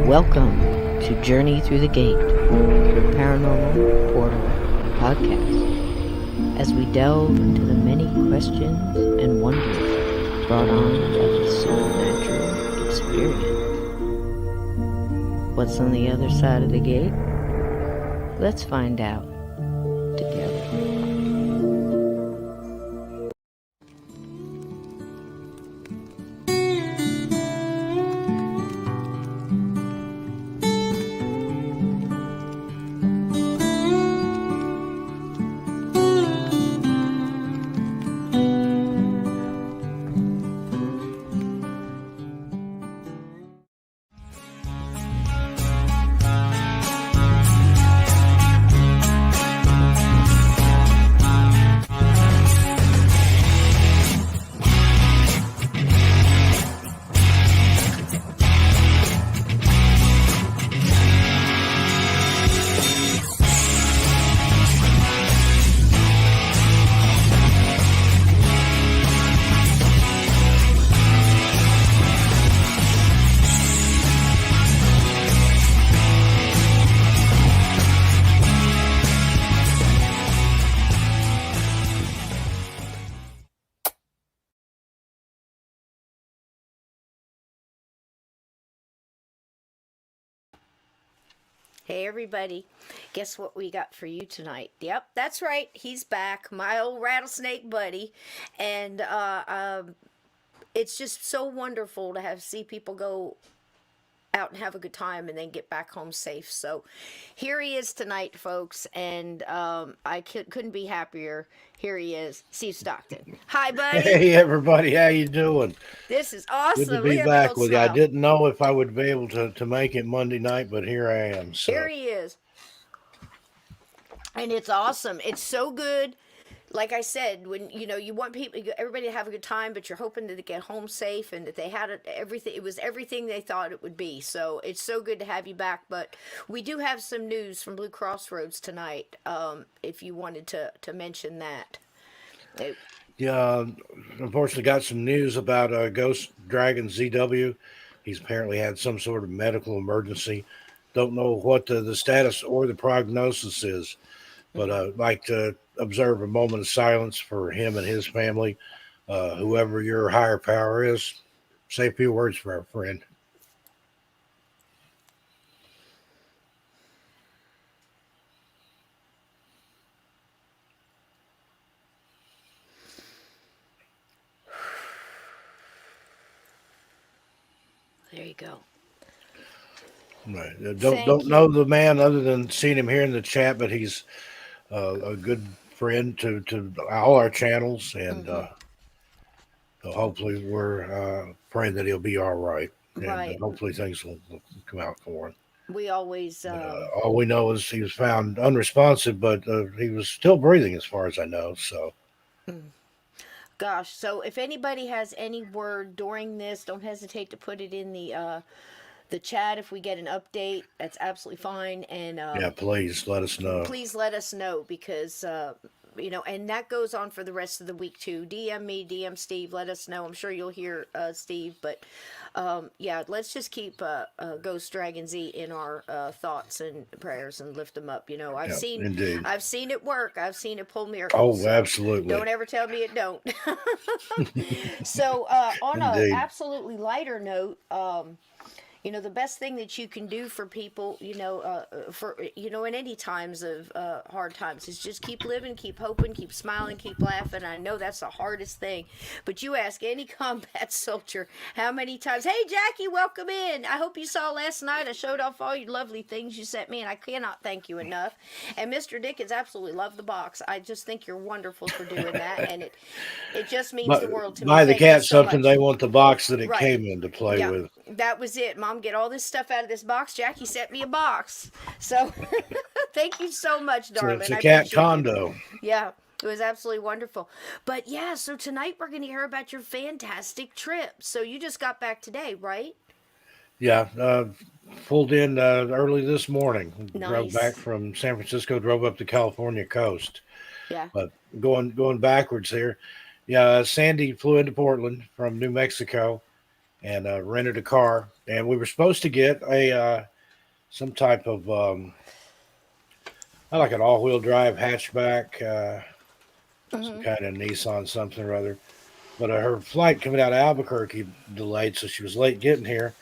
Welcome to Journey Through the Gate, your paranormal portal podcast, as we delve into the many questions and wonders brought on by the supernatural experience. What's on the other side of the gate? Let's find out together. Hey everybody, guess what we got for you tonight? Yep, that's right, he's back, my old rattlesnake buddy, and it's just so wonderful to see people go out and have a good time and then get back home safe. So here he is tonight, folks, and I couldn't be happier. Here he is, Steve Stockton. Hi, buddy. Hey, everybody. How you doing? This is awesome. Good to be back with you. I didn't know if I would be able to make it Monday night, but here I am. So. Here he is. And it's awesome. It's so good. Like I said, when you want everybody to have a good time, but you're hoping that they get home safe and that they had everything. It was everything they thought it would be. So it's so good to have you back. But we do have some news from Blue Crossroads tonight. If you wanted to mention that. Yeah, unfortunately, got some news about Ghost Dragon ZW. He's apparently had some sort of medical emergency. Don't know what the status or the prognosis is, but I'd like to observe a moment of silence for him and his family. Whoever your higher power is, say a few words for our friend. There you go. Right. Don't know the man other than seeing him here in the chat, but he's a good friend to all our channels, and hopefully we're praying that he'll be all right, and hopefully things will come out for him. We always all we know is he was found unresponsive, but he was still breathing as far as I know. So gosh, so if anybody has any word during this, don't hesitate to put it in the chat. If we get an update, that's absolutely fine. And yeah, please let us know. Please let us know, because and that goes on for the rest of the week too. DM me, DM Steve, let us know. I'm sure you'll hear Steve, but yeah, let's just keep Ghost Dragon Z in our thoughts and prayers and lift them up. I've seen it work. I've seen it pull miracles. Oh, absolutely. Don't ever tell me it don't. So on an absolutely lighter note, the best thing that you can do for people, in any times of hard times, is just keep living, keep hoping, keep smiling, keep laughing. I know that's the hardest thing, but you ask any combat soldier how many times, hey, Jackie, welcome in. I hope you saw last night. I showed off all your lovely things you sent me, and I cannot thank you enough. And Mr. Dickens absolutely loved the box. I just think you're wonderful for doing that, and it just means the world to me. Buy the cat something, they want the box that it came in to play with. That was it. Mom, get all this stuff out of this box. Jackie sent me a box. So thank you so much, darling. It's a cat condo. Yeah, it was absolutely wonderful. But yeah, so tonight we're going to hear about your fantastic trip. So you just got back today, right? Yeah, pulled in early this morning. Nice. Drove back from San Francisco, drove up the California coast. Yeah. But going backwards here. Yeah, Sandy flew into Portland from New Mexico. and rented a car. And we were supposed to get a some type of I like an all-wheel drive hatchback, some Hmm. kind of Nissan something or other. But her flight coming out of Albuquerque delayed, so she was late getting here.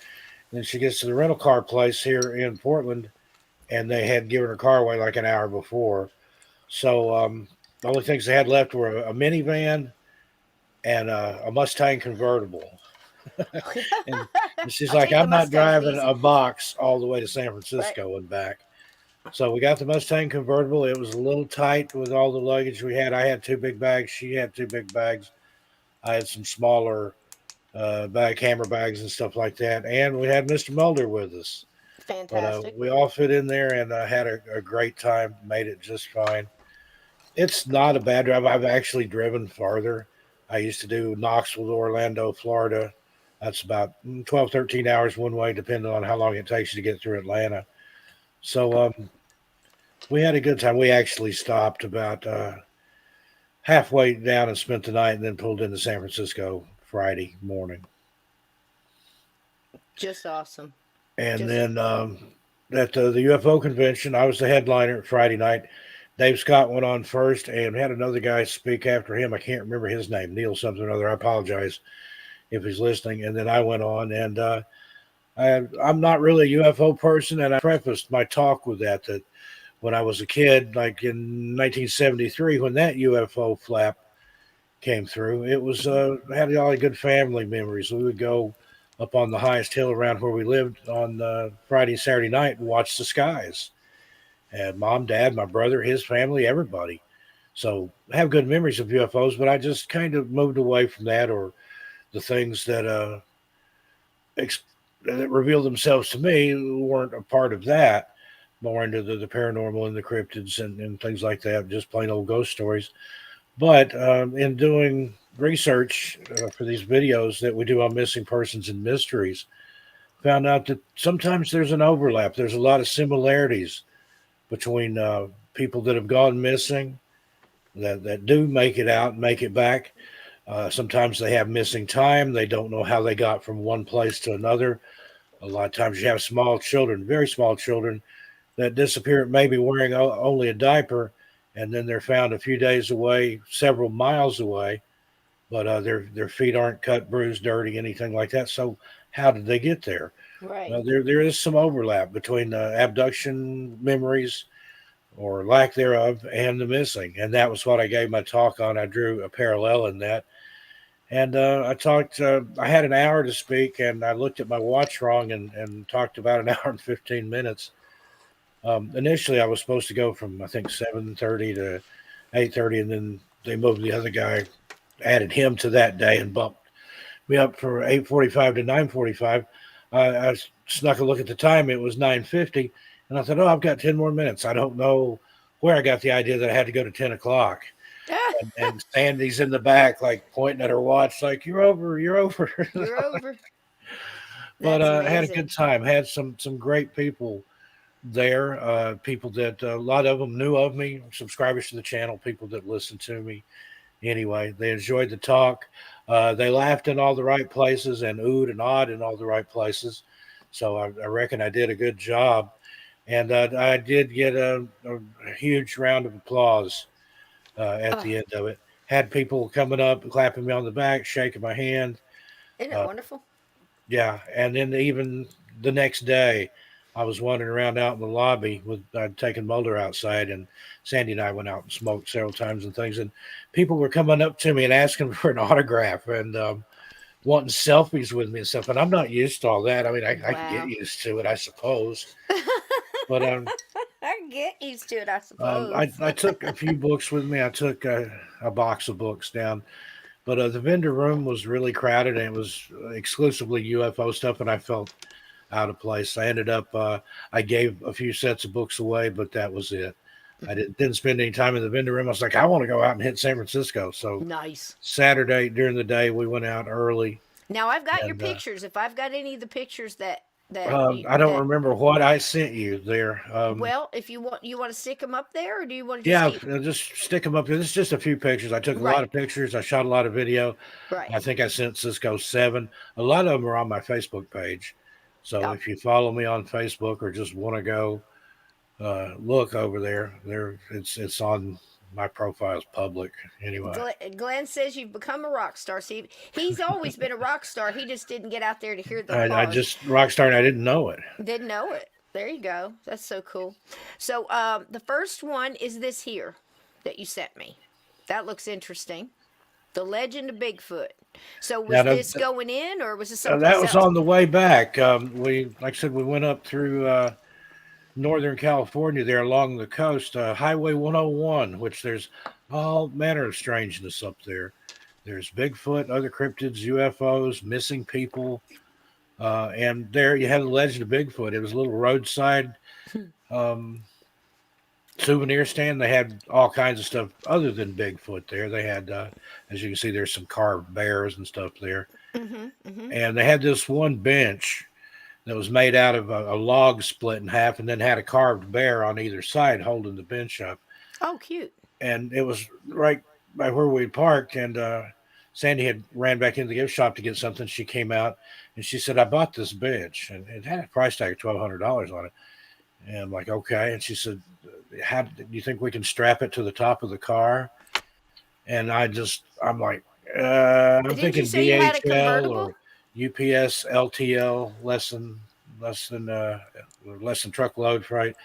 And then she gets to the rental car place here in Portland, and they had given her car away like an hour before. So the only things they had left were a minivan and a Mustang convertible. and, and she's I'll like, take the I'm not Mustang, driving please. a box all the way to San Right. Francisco and back. So we got the Mustang convertible. It was a little tight with all the luggage we had. I had two big bags. She had two big bags. I had some smaller camera bags and stuff like that. And we had Mr. Mulder with us. But Fantastic. we all fit in there and had a great time. Made it just fine. It's not a bad drive. I've actually driven farther. I used to do Knoxville to Orlando, Florida. That's about 12, 13 hours one way, depending on how long it takes you to get through Atlanta. So we had a good time. We actually stopped about halfway down and spent the night and then pulled into San Francisco Friday morning. Just awesome. And Just then at the UFO convention, I was the headliner Friday night. Dave Scott went on first and had another guy speak after him. I can't remember his name, Neil something or other. I apologize if he's listening. And then I went on, and I'm not really a UFO person, and I prefaced my talk with that when I was a kid, like in 1973, when that UFO flap came through, it was had a lot of good family memories. We would go up on the highest hill around where we lived on Friday, Saturday night and watch the skies. And mom, dad, my brother, his family, everybody. So I have good memories of UFOs, but I just kind of moved away from that, or the things ex- that revealed themselves to me weren't a part of that. More into the paranormal and the cryptids and things like that, just plain old ghost stories. But in doing research for these videos that we do on missing persons and mysteries, found out that sometimes there's an overlap. There's a lot of similarities between people that have gone missing that do make it out and make it back. Sometimes they have missing time. They don't know how they got from one place to another. A lot of times you have small children, very small children, that disappear, maybe wearing only a diaper, and then they're found a few days away, several miles away, but their feet aren't cut, bruised, dirty, anything like that. So how did they get there? right. Well, there is some overlap between abduction memories or lack thereof and the missing, and that was what I gave my talk on. I drew a parallel in that, and I talked. I had an hour to speak, and I looked at my watch wrong and talked about an hour and 15 minutes. Initially, I was supposed to go from I think 7:30 to 8:30, and then they moved the other guy, added him to that day, and bumped me up for 8:45 to 9:45. I snuck a look at the time; it was 9:50, and I thought, "Oh, I've got 10 more minutes." I don't know where I got the idea that I had to go to 10 o'clock. And Sandy's in the back, like pointing at her watch, like "You're over, you're over." You're over. But That's I had a good amazing. time. Had some great people there. People that a lot of them knew of me, subscribers to the channel, people that listen to me. Anyway, they enjoyed the talk. They laughed in all the right places and oohed and awed in all the right places. So I reckon I did a good job. And I did get a huge round of applause at Oh, the end of it. Had people coming up, clapping me on the back, shaking my hand. isn't it Uh, wonderful? yeah, and then even the next day, I was wandering around out in the lobby with I'd taken Mulder outside, and Sandy and I went out and smoked several times and things, and people were coming up to me and asking for an autograph and wanting selfies with me and stuff. And I'm not used to all that. I mean, I can get Wow. used to it, I suppose. But I get used to it, I suppose. I took a few books with me. I took a box of books down. But the vendor room was really crowded, and it was exclusively UFO stuff, and I felt out of place. I ended up, I gave a few sets of books away, but that was it. I didn't spend any time in the vendor room. I was like, I want to go out and hit San Francisco. So Nice. Saturday during the day, we went out early, Now I've got your and pictures. If I've got any of the pictures that I don't that remember what I sent you there. well, if you want to stick them up there, or do you want to just Yeah, keep just stick them up there. This is just a few pictures. I took a lot right, of pictures. I shot a lot of video. right? I think I sent Cisco 7. A lot of them are on my Facebook page. So Yep. if you follow me on Facebook or just want to go look over there, it's on my profile's public anyway. Glenn says you've become a rock star. See, he's always been a rock star. He just didn't get out there to hear the I applause. just rockstar and I didn't know it. Didn't know it. There you go. That's so cool. So the first one is this here that you sent me. That looks interesting. The Legend of Bigfoot. So Now was this going in, or was this that someplace was else? on the way back. Like I said, we went up through Northern California there along the coast, Highway 101, which there's all manner of strangeness up there. There's Bigfoot, other cryptids, UFOs, missing people. And there you had the legend of Bigfoot. It was a little roadside um, souvenir stand. They had all kinds of stuff other than Bigfoot there. They had, as you can see, there's some carved bears and stuff there. Mm-hmm. Mm-hmm. And they had this one bench that was made out of a log split in half and then had a carved bear on either side holding the bench up. Oh, cute. And it was right by where we parked. And Sandy had ran back into the gift shop to get something. She came out and she said, I bought this bench. And it had a price tag of $1,200 on it. And I'm like, okay. And she said, how do you think we can strap it to the top of the car? And I'm like, I'm Didn't you thinking say you had a DHL convertible? or UPS, LTL, less than truckload freight.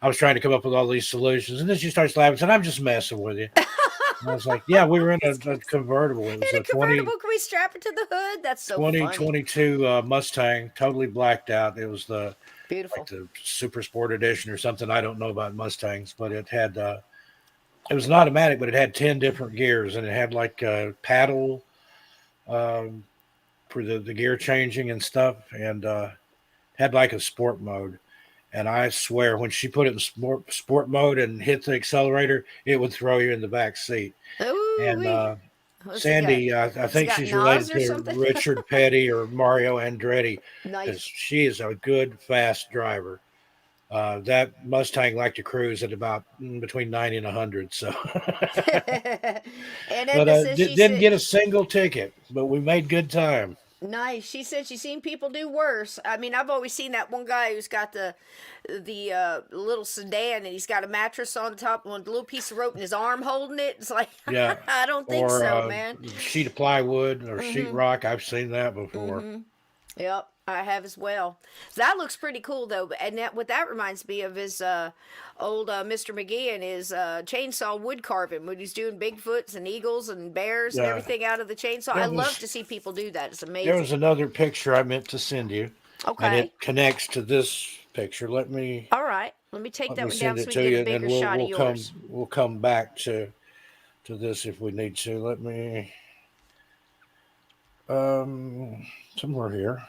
I was trying to come up with all these solutions, and then she starts laughing. Said, "I'm just messing with you." And I was like, "Yeah, we were in a convertible. It was In a a 20, convertible, can we strap it to the hood? That's so funny. 2022 Mustang, totally blacked out. It was Beautiful. the Super Sport Edition or something. I don't know about Mustangs, but it was an automatic, but it had 10 different gears, and it had like a paddle um, for the gear changing and stuff, and had like a sport mode. And I swear, when she put it in sport mode and hit the accelerator, it would throw you in the back seat. Ooh, And what's it got? Sandy, I Has it think got she's Nas related or to something? Richard Petty or Mario Andretti, because Nice. she is a good, fast driver. That Mustang liked to cruise at about between 90 and 100. So, And but Edna says she didn't said get a single ticket, but we made good time. nice. She said she's seen people do worse. I mean, I've always seen that one guy who's got the little sedan and he's got a mattress on top, one little piece of rope, and his arm holding it. It's like Yeah. I don't think Or so, man. sheet of plywood or Mm-hmm. sheetrock. I've seen that before. Mm-hmm. Yep, I have as well. So that looks pretty cool though, and what that reminds me of is old Mr. McGee and his chainsaw wood carving when he's doing Bigfoots and eagles and bears and Yeah. everything out of the chainsaw. I There love was to see people do that. It's there was amazing. another picture I meant to send you, and Okay, it connects to this picture. all right. Let me take Let that me one down send so it we to can get you, a and then bigger shot of yours. we'll come back to this if we need to. Let me somewhere here.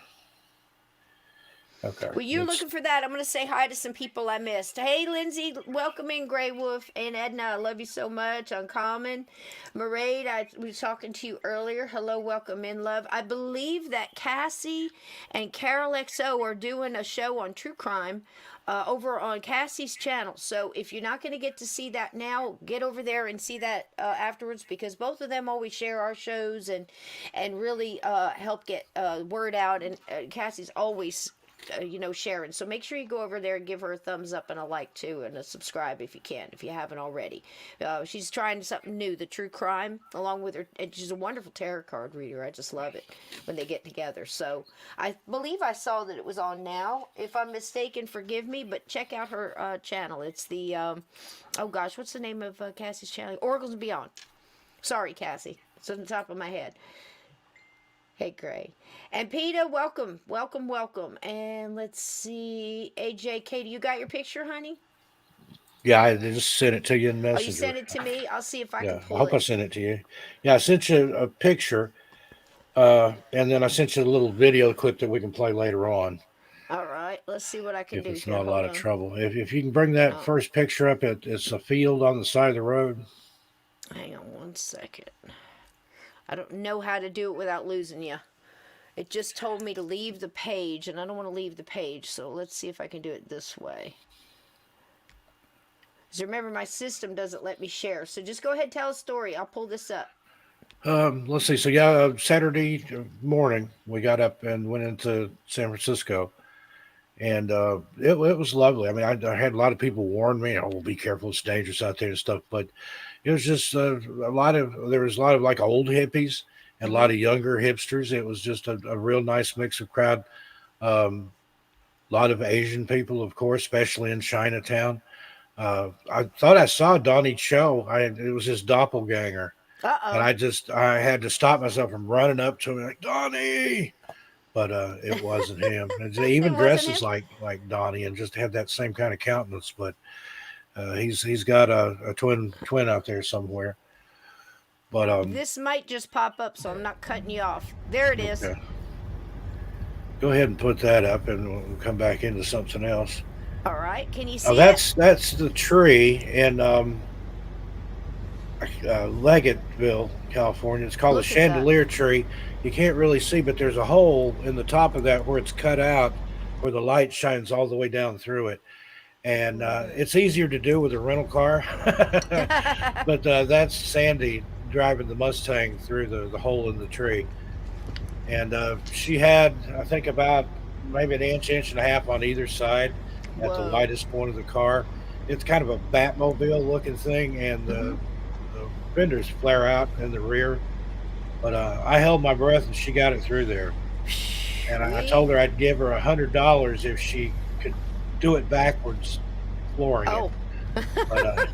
Okay, Well, you're it's looking for that. I'm going to say hi to some people I missed. Hey, Lindsay, welcome in, Grey Wolf. And Edna, I love you so much. Uncommon. Maraid, I was talking to you earlier. Hello, welcome in, love. I believe that Cassie and Carol XO are doing a show on true crime over on Cassie's channel. So if you're not going to get to see that now, get over there and see that afterwards, because both of them always share our shows and really help get word out. And Cassie's always sharing. So make sure you go over there and give her a thumbs up and a like too, and a subscribe if you can, if you haven't already. She's trying something new, the true crime, along with her. And she's a wonderful tarot card reader. I just love it when they get together. So I believe I saw that it was on now. If I'm mistaken, forgive me, but check out her channel. It's the oh gosh, what's the name of Cassie's channel? Oracles and Beyond. Sorry, Cassie. It's on the top of my head. Hey, Gray. And Peter, welcome, welcome, welcome. And let's see, AJ, Katie, you got your picture, honey? yeah. I just sent it to you in Oh, you Messenger. sent it to me? I'll see if I can Yeah, I pull hope I it. sent it to you. Yeah, I sent you a picture, and then I sent you a little video clip that we can play later on All right, let's see what I can if do it's here. not a lot Hold of on. trouble. If you can bring that Oh, first picture up, it's a field on the side of the road. hang on one second. I don't know how to do it without losing you. It just told me to leave the page, and I don't want to leave the page, so let's see if I can do it this way. Because remember, my system doesn't let me share. So just go ahead and tell a story. I'll pull this up. Let's see. So Saturday morning we got up and went into San Francisco, and it was lovely. I mean, I had a lot of people warn me, "Oh, well, be careful, it's dangerous out there and stuff." But it was just there was a lot of like old hippies and a lot of younger hipsters. It was just a real nice mix of crowd. A lot of Asian people, of course, especially in Chinatown. I thought I saw Donnie Cho. It was his doppelganger. And Uh-oh. I had to stop myself from running up to him like, Donnie, but it wasn't him. And he even It wasn't dresses him? like Donnie and just had that same kind of countenance. But he's got a twin out there somewhere. But This might just pop up, so I'm not cutting you off. There it is. okay. Go ahead and put that up, and we'll come back into something else. All right. Can you see Oh, it? that's the tree in Leggettville, California. It's called Look a at Chandelier Tree. You can't really see, but there's a hole in the top of that where it's cut out, where the light shines all the way down through it. And it's easier to do with a rental car. that. But that's Sandy driving the Mustang through the hole in the tree. And she had, I think, about maybe an inch and a half on either side at the Whoa. widest point of the car. It's kind of a Batmobile looking thing, and the fenders flare out in the rear. But I held my breath, and she got it through there. And I told her I'd give her $100 if she could do it backwards, flooring it. Oh.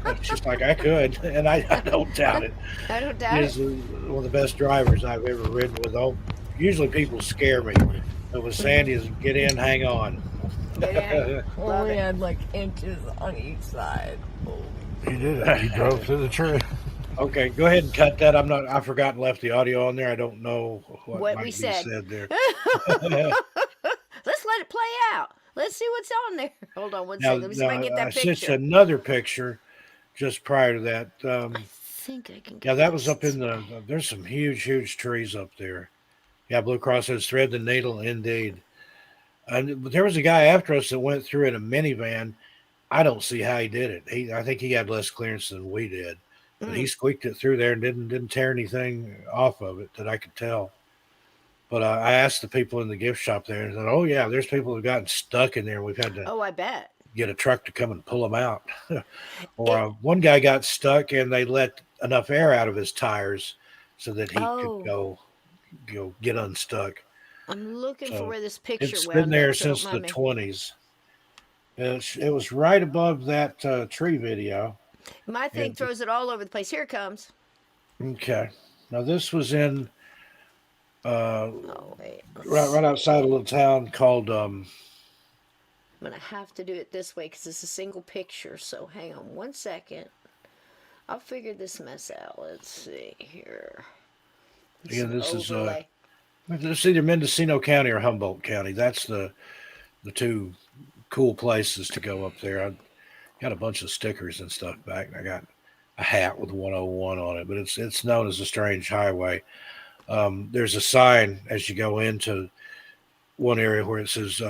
But she's like, I could, and I don't doubt it. I don't doubt She's it. one of the best drivers I've ever ridden with. Oh, usually people scare me, but with Sandy's, get in, hang on. Get in. Love Only it. had like inches on each side. He did it. He drove through the tree. Okay, go ahead and cut that. I forgot and left the audio on there. I don't know what What might we be said. there. Let's let it play out. Let's see what's on there. Hold on one Now, second. Let me see if I can get I that sent picture. you another picture just prior to that. I think I can get Yeah, that was up this. in there's some huge trees up there. Yeah, Blue Cross says thread the needle indeed. And there was a guy after us that went through in a minivan. I don't see how he did it. I think he had less clearance than we did. But he squeaked it through there and didn't tear anything off of it that I could tell. But I asked the people in the gift shop there, and said, "Oh yeah, there's people who've gotten stuck in there. We've had to Oh, I bet. get a truck to come and pull them out." Or one guy got stuck, and they let enough air out of his tires so that he could go get unstuck. I'm looking for So where this picture it's wound been there up, so don't since the mind me. 20s. It was right above that tree video. My thing throws it all over the place. Here it comes. Okay, now this was in Oh, wait. right outside a little town called I'm going to have to do it this way because it's a single picture. So hang on one second. I'll figure this mess out. Let's see here. again. This is Overlay. it's either Mendocino County or Humboldt County. That's the two cool places to go up there. I got a bunch of stickers and stuff back, and I got a hat with 101 on it, but it's known as a strange highway. There's a sign as you go into one area where it says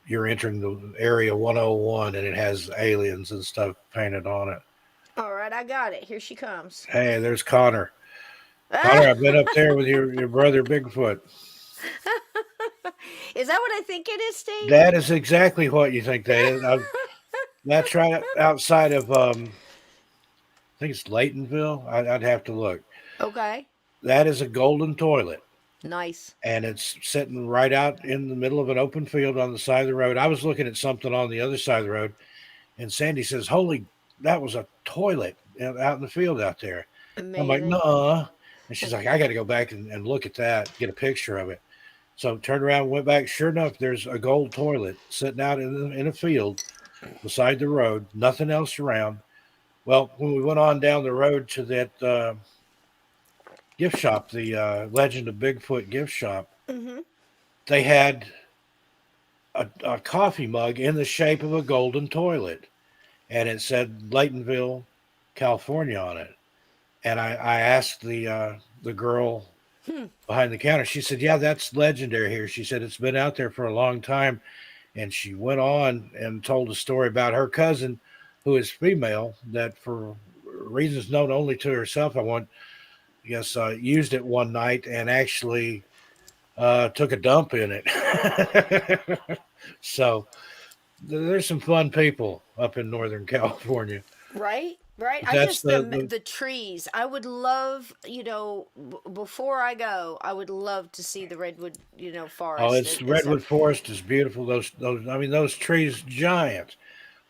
you're entering the area 101, and it has aliens and stuff painted on it. All right, I got it. Here she comes. Hey, there's Connor. Connor, I've been up there with your brother Bigfoot. Is that what I think it is, Steve? That is exactly what you think that is. That's right outside of I think it's Laytonville. I'd have to look. Okay. That is a golden toilet, Nice. and it's sitting right out in the middle of an open field on the side of the road. I was looking at something on the other side of the road, and Sandy says, "Holy, that was a toilet out in the field out there." Amazing. I'm like, "Nuh-uh." And she's like, "I got to go back and look at that, get a picture of it." So turned around, went back. Sure enough, there's a gold toilet sitting out in a field beside the road. Nothing else around. Well, when we went on down the road to that gift shop, the Legend of Bigfoot gift shop, they had a coffee mug in the shape of a golden toilet, and it said Laytonville, California on it. And I asked the girl behind the counter. She said, "Yeah, that's legendary here." She said it's been out there for a long time, and she went on and told a story about her cousin, who is female, that for reasons known only to herself, used it one night and actually took a dump in it. So there's some fun people up in Northern California. Right, right. But I that's just the trees. I would love, before I go, I would love to see the redwood, oh, forest it's and stuff. redwood forest is beautiful. Those I mean those trees giant.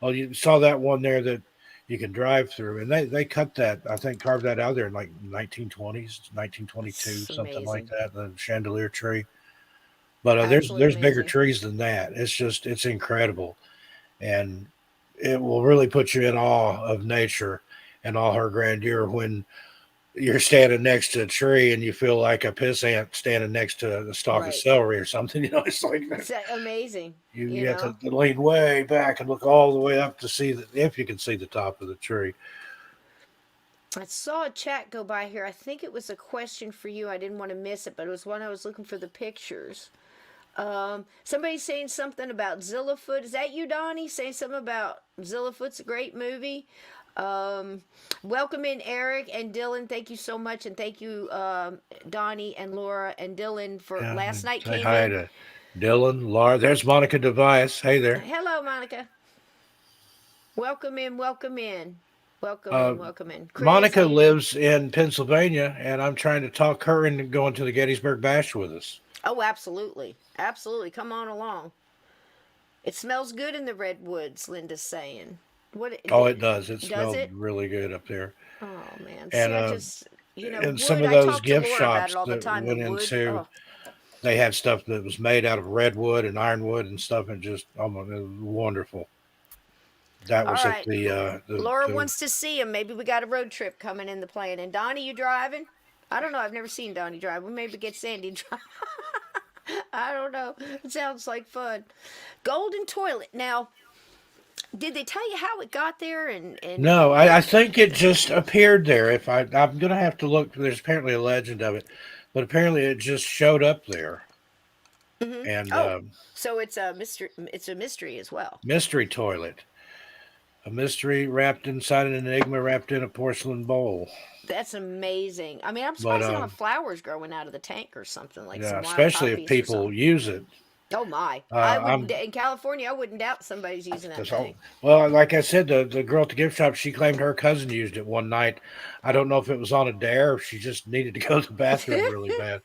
Oh, you saw that one there that you can drive through, and they cut that. I think carved that out there in like 1920s, 1922, It's something like amazing, that. The Chandelier Tree. But absolutely there's bigger amazing. trees than that. It's incredible, and it will really put you in awe of nature and all her grandeur when you're standing next to a tree and you feel like a piss ant standing next to a stalk of Right, celery or something. It's like it's amazing. you You have to know, lean way back and look all the way up to see if you can see the top of the tree. I saw a chat go by here. I think it was a question for you. I didn't want to miss it, but it was one I was looking for the pictures. Somebody's saying something about Zillafoot. Is that you, Donnie? Saying something about Zillafoot's a great movie. Um, Welcome in Eric and Dylan. Thank you so much, and thank you, Donnie and Laura and Dylan for Yeah, last night say came hi in. to Dylan, Laura. There's Monica Device. Hey there. Hello, Monica. Welcome in. Welcome in. Welcome Uh, in. Welcome in. Chris, how Monica you doing? lives in Pennsylvania, and I'm trying to talk her into going to the Gettysburg Bash with us. Oh, absolutely, absolutely. Come on along. It smells good in the redwoods. Linda's saying. What Oh, it does. It does smelled it? really good up there. Oh man. See, And I just some wood. of I those talk to gift Laura about it shops all the that we time. The went wood. into, Oh, they had stuff that was made out of redwood and ironwood and stuff, and just it was wonderful. That all was at right. Laura the wants to see him. Maybe we got a road trip coming in the plan. And Donnie, you driving? I don't know. I've never seen Donnie drive. We maybe get Sandy to drive. I don't know. It sounds like fun. Golden toilet. Now, did they tell you how it got there? And no, I think it just appeared there. If I'm gonna have to look. There's apparently a legend of it, but apparently it just showed up there. hmm And oh, so it's a mystery. It's a mystery as well. mystery toilet, a mystery wrapped inside an enigma, wrapped in a porcelain bowl. That's amazing. I mean, I'm But surprised they don't have flowers growing out of the tank or something like yeah, some wild especially if poppies or people something. use it. Oh my! I wouldn't I'm in California. I wouldn't doubt somebody's using that that's all. thing. Well, like I said, the girl at the gift shop, she claimed her cousin used it one night. I don't know if it was on a dare or if she just needed to go to the bathroom really bad.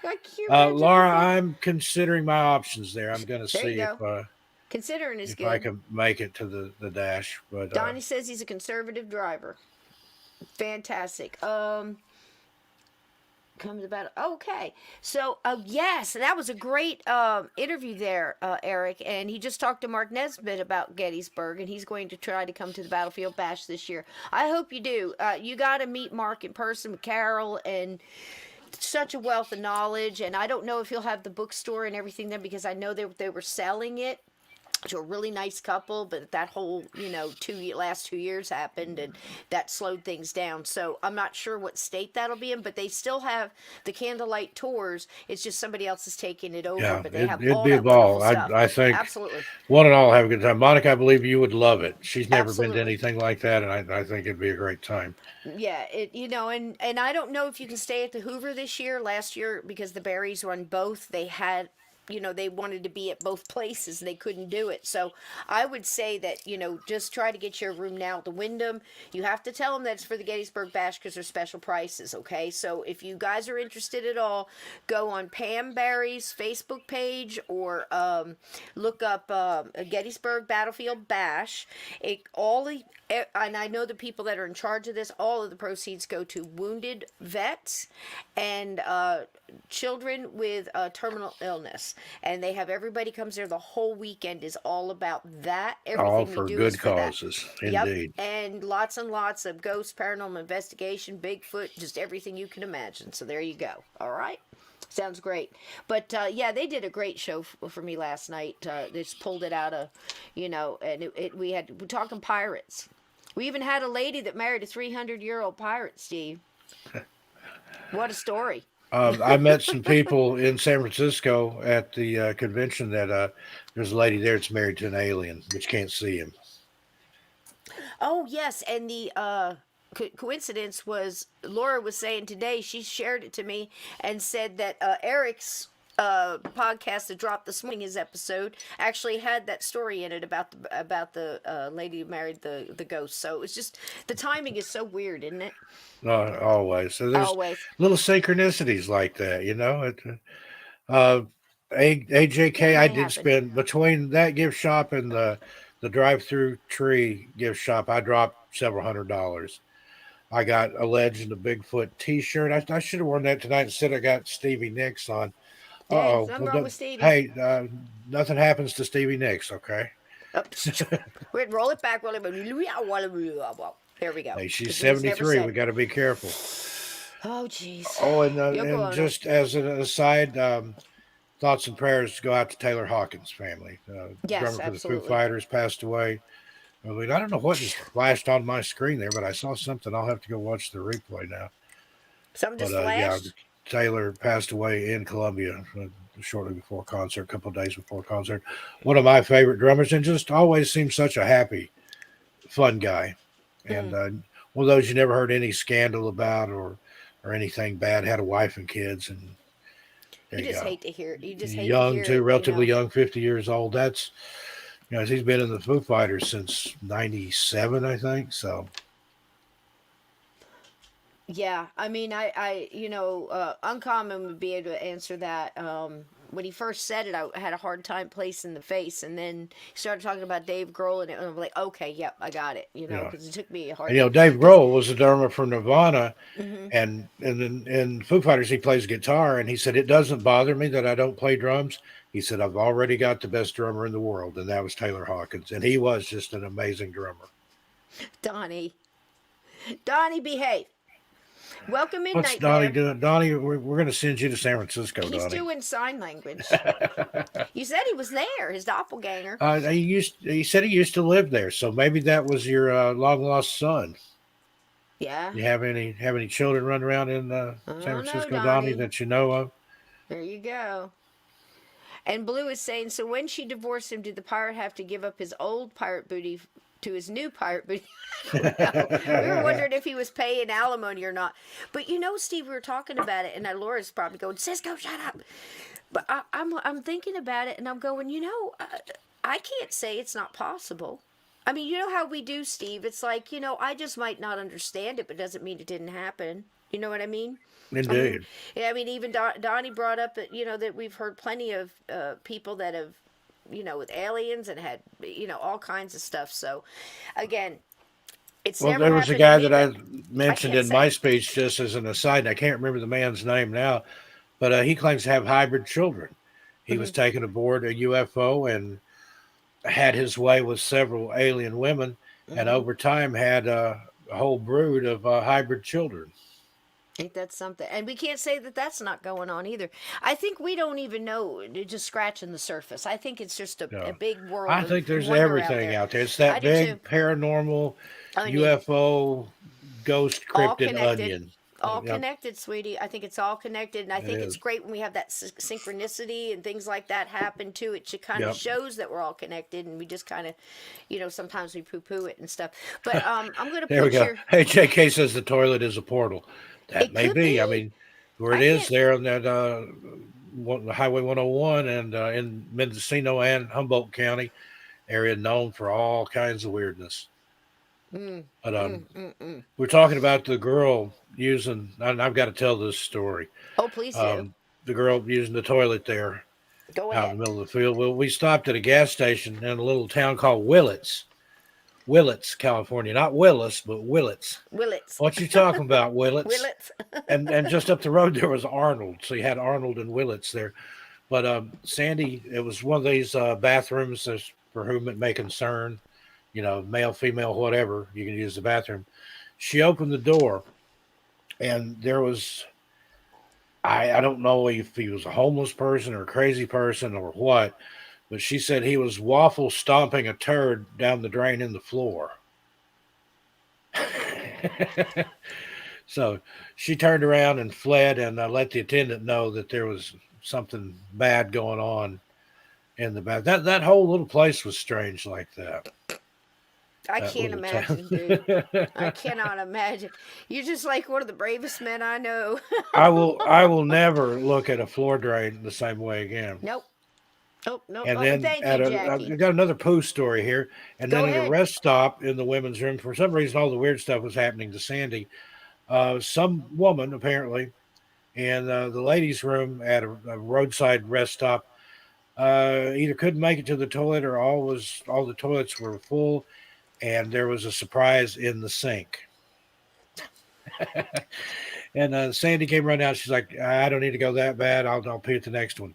I can imagine the Laura, thing. I'm considering my options there. I'm going to There you see go. Considering is if I good. can make it to the dash. But Donnie says he's a conservative driver. Fantastic. Comes about okay. So yes, that was a great interview there, Eric. And he just talked to Mark Nesbitt about Gettysburg, and he's going to try to come to the Battlefield Bash this year. I hope you do. You got to meet Mark in person with Carol and such a wealth of knowledge. And I don't know if he'll have the bookstore and everything there because I know they were selling it to a really nice couple, but that whole last 2 years happened and that slowed things down. So I'm not sure what state that'll be in, but they still have the candlelight tours. It's just somebody else is taking it over, yeah, but they have it'd all be a that wonderful ball. stuff. I think Absolutely, one and all have a good time. Monica, I believe you would love it. She's never been to absolutely. anything like that, and I think it'd be a great time. Yeah, and I don't know if you can stay at the Hoover this year. Last year, because the Berries run both, they had they wanted to be at both places and they couldn't do it. So I would say that, just try to get your room now at the Wyndham. You have to tell them that it's for the Gettysburg Bash because there's special prices, okay? So if you guys are interested at all, go on Pam Barry's Facebook page or look up a Gettysburg Battlefield Bash. And I know the people that are in charge of this, all of the proceeds go to wounded vets and children with terminal illness, and they have everybody comes there. The whole weekend is all about that. All Everything we for do is good for that. causes, Yep, indeed. and lots of ghosts, paranormal investigation, Bigfoot, just everything you can imagine. So there you go. All right. Sounds great. But yeah, they did a great show for me last night. They just pulled it out of, and we're talking pirates. We even had a lady that married a 300-year-old pirate, Steve. What a story. I met some people in San Francisco at the convention that there's a lady there that's married to an alien, but you can't see him. Oh yes, and the coincidence was Laura was saying today. She shared it to me and said that Eric's podcast that dropped this morning, his episode, actually had that story in it about the lady who married the ghost. So it's just the timing is so weird, isn't it? Always. So there's Always. little synchronicities like that, you know. Uh, Yeah, AJK, and I they did happen. spend between that gift shop and the drive-through tree gift shop. I dropped several $100s. I got a Legend of Bigfoot T-shirt. I should have worn that tonight. Instead, I got Stevie Nicks on. Hey, Uh-oh. something Well, wrong with Stevie. hey, nothing happens to Stevie Nicks, okay? Oh, wait, roll it back, roll it back. There we go. Hey, she's Because we just never 73. said We it. got to be careful. Oh, jeez. Oh, Yoko and Ono. just as an aside, thoughts and prayers go out to Taylor Hawkins' family. Yes, Drummer for the Foo absolutely. Fighters passed away. I mean, I don't know what just flashed on my screen there, but I saw something. I'll have to go watch the replay now. Something But just yeah, flashed. Taylor passed away in Columbia shortly before concert, a couple of days before concert. One of my favorite drummers, and just always seems such a happy, fun guy. And Mm. one of those you never heard any scandal about or anything bad. Had a wife and kids, and there You you just go. hate to hear. You just hate to Young hear too, it. relatively young, 50 years old. That's he's been in the Foo Fighters since '97, I think. So Yeah, I mean, Uncommon would be able to answer that. When he first said it, I had a hard time placing the face, and then he started talking about Dave Grohl, and I'm like, okay, yep, I got it. yeah, Because it took me a hard and time. Dave Because, Grohl was a drummer for Nirvana, hmm and in Foo Fighters he plays guitar, and he said it doesn't bother me that I don't play drums. He said I've already got the best drummer in the world, and that was Taylor Hawkins, and he was just an amazing drummer. Donnie, behave. Welcome What's Midnight Donnie Bear. doing? Donnie, we're going to send you to San Francisco, He's Donnie. doing sign language. You said he was there, his doppelganger. He said he used to live there, so maybe that was your long lost son. Yeah. You have any children running around in I San don't know, Francisco, Donnie, Donnie. that you know of? There you go. And Blue is saying, so when she divorced him, did the pirate have to give up his old pirate booty to his new pirate booty? I don't know. We were wondering if he was paying alimony or not. But Steve, we were talking about it, and Laura's probably going, Cisco, shut up. But I'm thinking about it, and I'm going, I can't say it's not possible. I mean, you know how we do, Steve. It's like, I just might not understand it, but doesn't mean it didn't happen. You know what I mean? I mean, Indeed. yeah, I mean, even Donnie brought up that that we've heard plenty of people that have, with aliens and had, all kinds of stuff. So, again, it's Well, never there was a happened to guy me, that I but I mentioned can't in my say. speech, just as an aside, and I can't remember the man's name now, but he claims to have hybrid children. He was Hmm taken aboard a UFO and had his way with several alien women, and hmm over time had a whole brood of hybrid children. Ain't that something? And we can't say that that's not going on either. I think we don't even know, just scratching the surface. I think it's just a No, big world I of think there's wonder out everything there. out there. It's I that do too. big paranormal I mean, UFO ghost all cryptid connected. onion. All Yep, connected, sweetie. I think it's all connected, and I it think it's is. great when we have that synchronicity and things like that happen too. It kind of Yep. shows that we're all connected, and we just kind of, sometimes we poo-poo it and stuff. But I'm gonna There we put go. your. Hey, JK says the toilet is a portal. That It may could be. I be. mean, where it I is can't. there on that Highway 101 and in Mendocino and Humboldt County area, known for all kinds of weirdness. Mm, But mm, mm, mm. we're talking about the girl using, and I've got to tell this story. Oh, please do. Um, the girl using the toilet there Go out in ahead. the middle of the field. Well, we stopped at a gas station in a little town called Willits, California. Not Willis, but Willits. Willits. What you talking about, Willits? Willits. And just up the road there was Arnold. So you had Arnold and Willits there. But Sandy, it was one of these bathrooms that's for whom it may concern, male, female, whatever. You can use the bathroom. She opened the door, and there was I don't know if he was a homeless person or a crazy person or what, but she said he was waffle stomping a turd down the drain in the floor. So she turned around and fled, and let the attendant know that there was something bad going on in the back. That whole little place was strange like that. I That can't little town. imagine, dude. I cannot imagine. You're just like one of the bravest men I know. I will never look at a floor drain the same way again. Nope. Nope. Nope. And Oh, then thank you, I Jackie. got another poo story here. And Go then at a ahead. rest stop in the women's room, for some reason, all the weird stuff was happening to Sandy. Some woman apparently in the ladies' room at a roadside rest stop either couldn't make it to the toilet or all the toilets were full, and there was a surprise in the sink. And Sandy came running out. She's like, "I don't need to go that bad. I'll pee at the next one."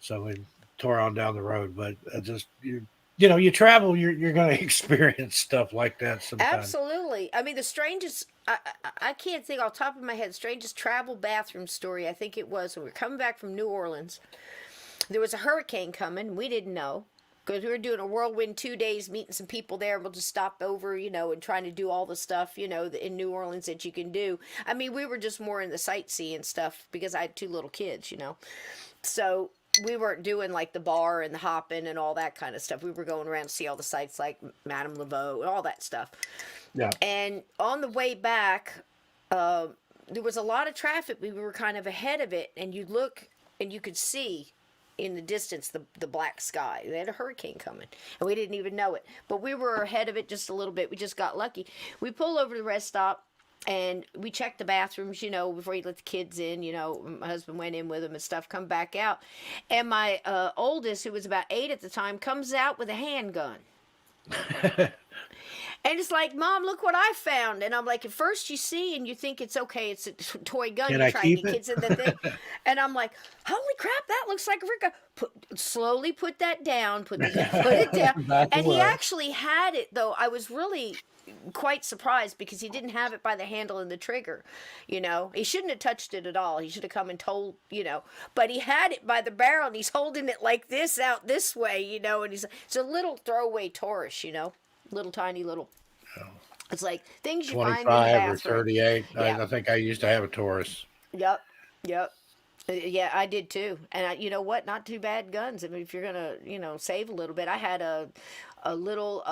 So we tore on down the road. But just you travel, you're going to experience stuff like that sometimes. Absolutely. I mean, the strangest, I can't think off the top of my head, the strangest travel bathroom story, I think it was when we were coming back from New Orleans. There was a hurricane coming. We didn't know because we were doing a whirlwind 2 days, meeting some people there. We'll just stop over, and trying to do all the stuff, in New Orleans that you can do. I mean, we were just more in the sightseeing stuff because I had 2 little kids, So we weren't doing like the bar and the hopping and all that kind of stuff. We were going around to see all the sites like Madame Laveau and all that stuff. Yeah. And on the way back, there was a lot of traffic. We were kind of ahead of it, and you look and you could see in the distance the black sky. They had a hurricane coming, and we didn't even know it. But we were ahead of it just a little bit. We just got lucky. We pull over to the rest stop, and we checked the bathrooms, before you let the kids in. My husband went in with them and stuff, come back out. And my oldest, who was about 8 at the time, comes out with a handgun. And it's like, Mom, look what I found. And I'm like, at first you see and you think it's okay. It's a toy gun. Can You're I trying to keep get it? kids in the thing. And I'm like, holy crap, that looks like a freaking. Slowly put that down. Put it down. Back And he away. actually had it, though. I was really quite surprised because he didn't have it by the handle and the trigger. He shouldn't have touched it at all. He should have come and told, but he had it by the barrel and he's holding it like this out this way, and it's a little throwaway Taurus, little tiny little. Oh. It's like things you find in the 25 or bathroom. 38. Yeah. I think I used to have a Taurus. Yep. Yeah, I did too. And you know what? Not too bad guns. I mean, if you're gonna, save a little bit. I had a little.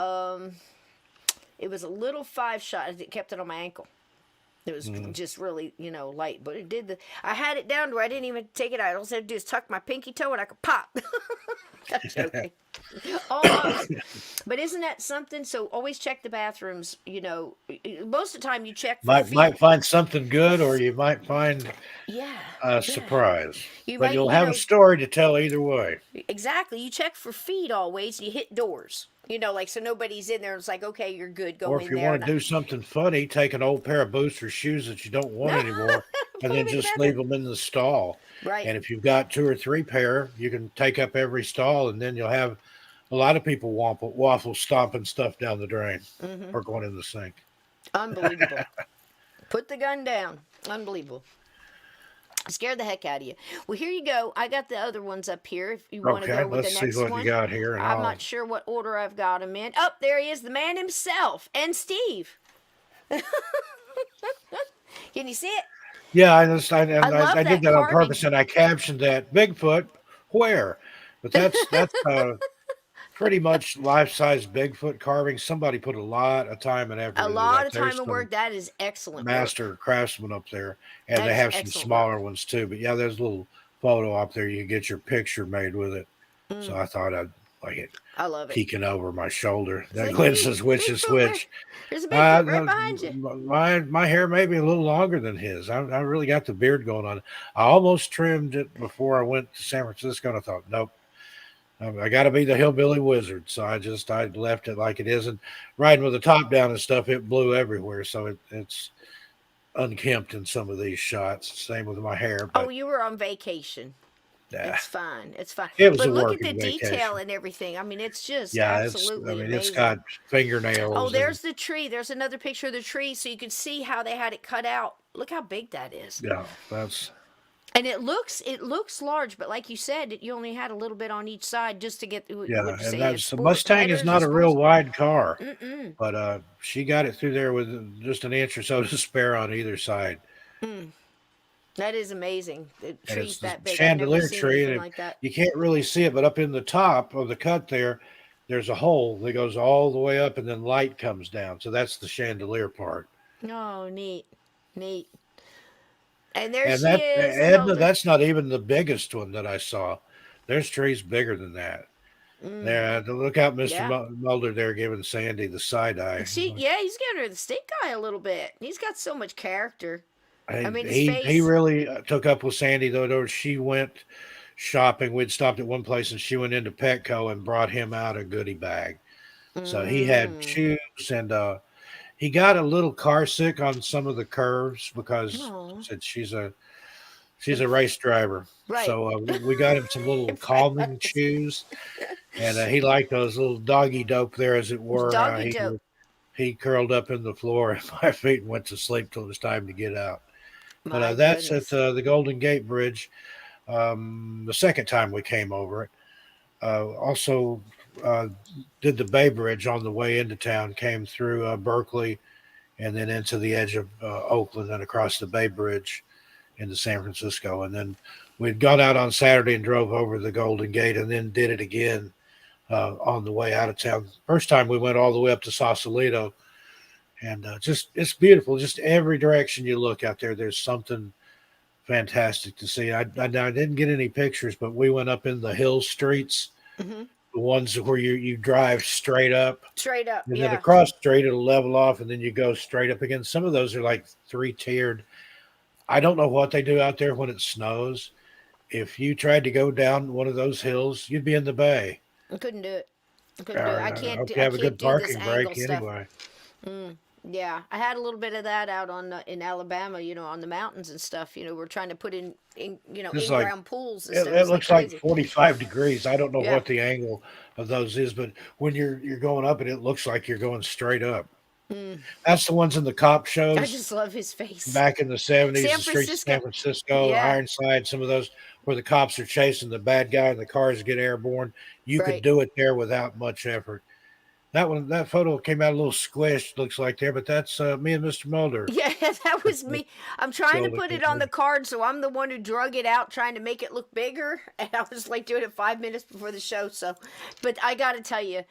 It was a little 5-shot. I kept it on my ankle. It was just really, light, but it did I had it down to where I didn't even take it out. All I had to do is tuck my pinky toe and I could pop. I'm joking. Almost. But isn't that something? So always check the bathrooms. Most of the time you check for feet. Might find something good, or you might find a surprise. But you'll have a story to tell either way. Exactly. You check for feet always. You hit doors. So nobody's in there. It's like, okay, you're good. Go in there. Or if you want to do something funny, take an old pair of boots or shoes that you don't want anymore, and then just leave them in the stall. Right. And if you've got 2 or 3 pair, you can take up every stall, and then you'll have a lot of people waffle stomping stuff down the drain or going in the sink. Unbelievable. Put the gun down. Unbelievable. Scared the heck out of you. Well, here you go. I got the other ones up here. If you want to go with the next one. Let's see what you got here. I'm not sure what order I've got them in. Oh, there he is, the man himself, and Steve. Can you see it? Yeah, I did that on carving. purpose, and I captioned that Bigfoot where, but that's pretty much life-size Bigfoot carving. Somebody put a lot of time and effort. A lot of time and work. That is excellent. Master craftsman up there, and they have some smaller ones too. But yeah, there's a little photo up there. You can get your picture made with it. So I thought I'd like it. I love it. Peeking over my shoulder. That Glenn says, which is which. There's a Bigfoot right behind you. My hair may be a little longer than his. I really got the beard going on. I almost trimmed it before I went to San Francisco, and I thought, nope. I got to be the hillbilly wizard, so I left it like it is. And riding with the top down and stuff, it blew everywhere, so it's unkempt in some of these shots. Same with my hair. But, you were on vacation. It's fine. It's fine. It was but a look at the vacation. Detail and everything. I mean, it's just absolutely amazing. It's got fingernails. Oh, there's the tree. There's another picture of the tree, so you can see how they had it cut out. Look how big that is. Yeah, that's And it looks large, but like you said, you only had a little bit on each side just to get. Yeah, What'd you and say? that's the Sport Mustang is headers or not a real sports? wide car, Mm-mm. but she got it through there with just an inch or so to spare on either side. Mm. That is amazing. The And it's tree's the that big. I've never chandelier seen tree, anything and like that. you can't really see it, but up in the top of the cut there, there's a hole that goes all the way up, and then light comes down. So that's the chandelier part. Oh, neat, neat. And there And she that is, the Edna, Mulder. that's not even the biggest one that I saw. There's trees bigger than that. Mm. There, look out, Mister Yeah. Mulder there giving Sandy the side eye. Yeah, he's giving her the stink eye a little bit. He's got so much character. I mean, his He face. really took up with Sandy though. She went shopping. We'd stopped at one place and she went into Petco and brought him out a goodie bag. So he had Mm. shoes and he got a little car sick on some of the curves because Oh, said she's a race driver. right. So we got him some little calming shoes, and he liked those little doggy dope there, as it were. Doggy dope. He curled up in the floor at my feet and went to sleep till it was time to get out. But My that's at goodness. the Golden Gate Bridge. The second time we came over it. Also uh, did the Bay Bridge on the way into town. Came through Berkeley and then into the edge of Oakland and across the Bay Bridge into San Francisco. And then we'd gone out on Saturday and drove over the Golden Gate and then did it again on the way out of town. First time we went all the way up to Sausalito, and just it's beautiful. Just every direction you look out there, there's something fantastic to see. I didn't get any pictures, but we went up in the hill streets, Hmm. the ones where you drive straight up. Straight up. And then Yeah. across straight, it'll level off, and then you go straight up again. Some of those are like three tiered. I don't know what they do out there when it snows. If you tried to go down one of those hills, you'd be in the bay. I couldn't do it. I couldn't do it. Or, I hope you I have a can't good do this parking angle brake stuff. anyway. Mm, yeah, I had a little bit of that out on in Alabama, on the mountains and stuff. We're trying to put in It's in like ground pools and stuff. it It's like looks like crazy. 45 degrees. I don't know Yeah, what the angle of those is, but when you're going up it looks like you're going straight up. mm. That's the ones in the cop I shows just love his face. back in the 70s, San the streets of Francisco. San Francisco, Yeah, Ironside, some of those where the cops are chasing the bad guy and the cars get airborne. You could right. do it there without much effort. That photo came out a little squished, looks like there, but that's me and Mr. Mulder. Yeah, that was me. I'm trying to Golden put it Gate on the Bridge. card, so I'm the one who drug it out, trying to make it look bigger. And I was like doing it 5 minutes before the show. So, but I got to tell you,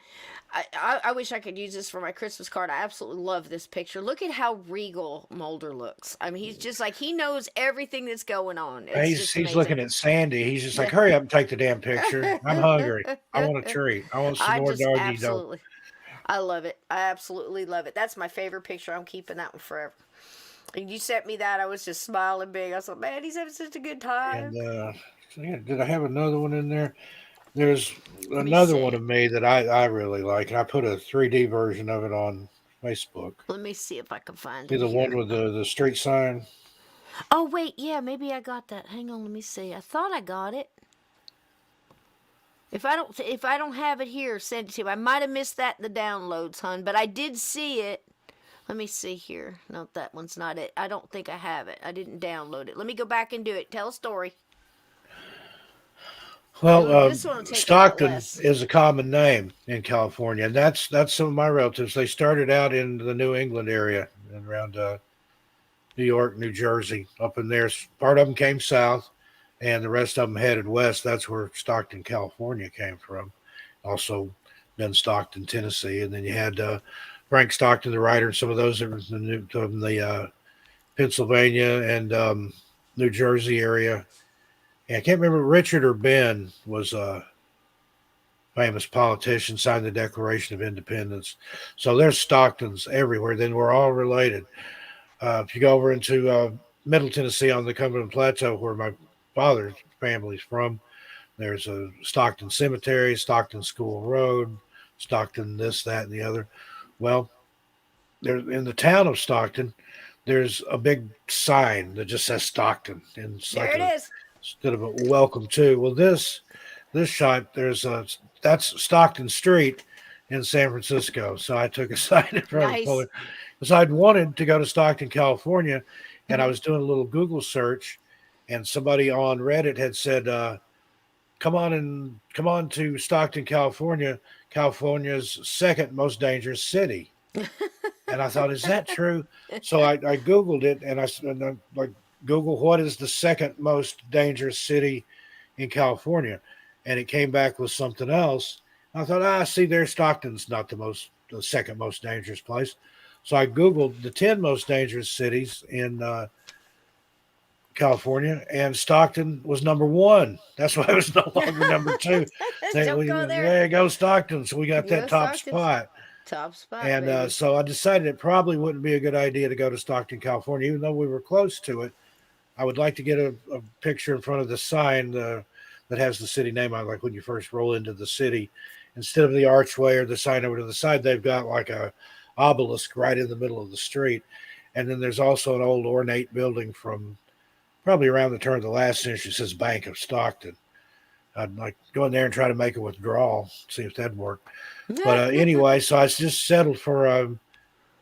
I wish I could use this for my Christmas card. I absolutely love this picture. Look at how regal Mulder looks. I mean, he's just like he knows everything that's going on. It's He's just he's amazing. looking at Sandy. He's just like, Yeah. hurry up and take the damn picture. I'm hungry. I want a treat. I want some I more just doggy dope. absolutely, I love it. I absolutely love it. That's my favorite picture. I'm keeping that one forever. And you sent me that, I was just smiling big. I was like, man, he's having such a good And time. so yeah, did I have another one in there? There's Let me another one see. of me that I really like, and I put a 3D version of it on Facebook. Let me see if I can find See it the one here. with the street sign? Oh wait, yeah, maybe I got that. Hang on, let me see. I thought I got it. If I don't have it here, send it to you. I might have missed that in the downloads, hon, but I did see it. Let me see here. No, that one's not it. I don't think I have it. I didn't download it. Let me go back and do it. Tell a story. Well, This one will take a lot Stockton less. is a common name in California, and that's some of my relatives. They started out in the New England area and around New York, New Jersey, up in there. Part of them came south, and the rest of them headed west. That's where Stockton, California came from. Also, then Stockton, Tennessee, and then you had Frank Stockton, the writer, and some of those that were from the Pennsylvania and New Jersey area. And I can't remember Richard or Ben was a famous politician, signed the Declaration of Independence. So there's Stocktons everywhere. Then we're all related. If you go over into Middle Tennessee on the Cumberland Plateau, where my father's family's from, there's a Stockton Cemetery, Stockton School Road, Stockton this, that, and the other. Well, there's in the town of Stockton, there's a big sign that just says Stockton, and it's There like it is. instead of a welcome to. Well, this shot that's Stockton Street in San Francisco. So I took a sign in front of the Nice. because I'd wanted to go to Stockton, California, and I Mhm. was doing a little Google search, and somebody on Reddit had said, come on to Stockton, California, California's second most dangerous city." And I thought, is that true? So I Googled it, and I like Google what is the second most dangerous city in California, and it came back with something else. I thought, see, there, Stockton's not the second most dangerous place. So I Googled the 10 most dangerous cities in California, and Stockton was number one. That's why it was no longer number two. Don't go there. There you go, Stockton. So we got You go that top Stockton. spot. Top spot, And baby. so I decided it probably wouldn't be a good idea to go to Stockton, California, even though we were close to it. I would like to get a picture in front of the sign that has the city name on, like when you first roll into the city. Instead of the archway or the sign over to the side, they've got like a obelisk right in the middle of the street. And then there's also an old ornate building from probably around the turn of the last century. It says Bank of Stockton. I'd like go in there and try to make a withdrawal, see if that'd work. But anyway, so I just settled for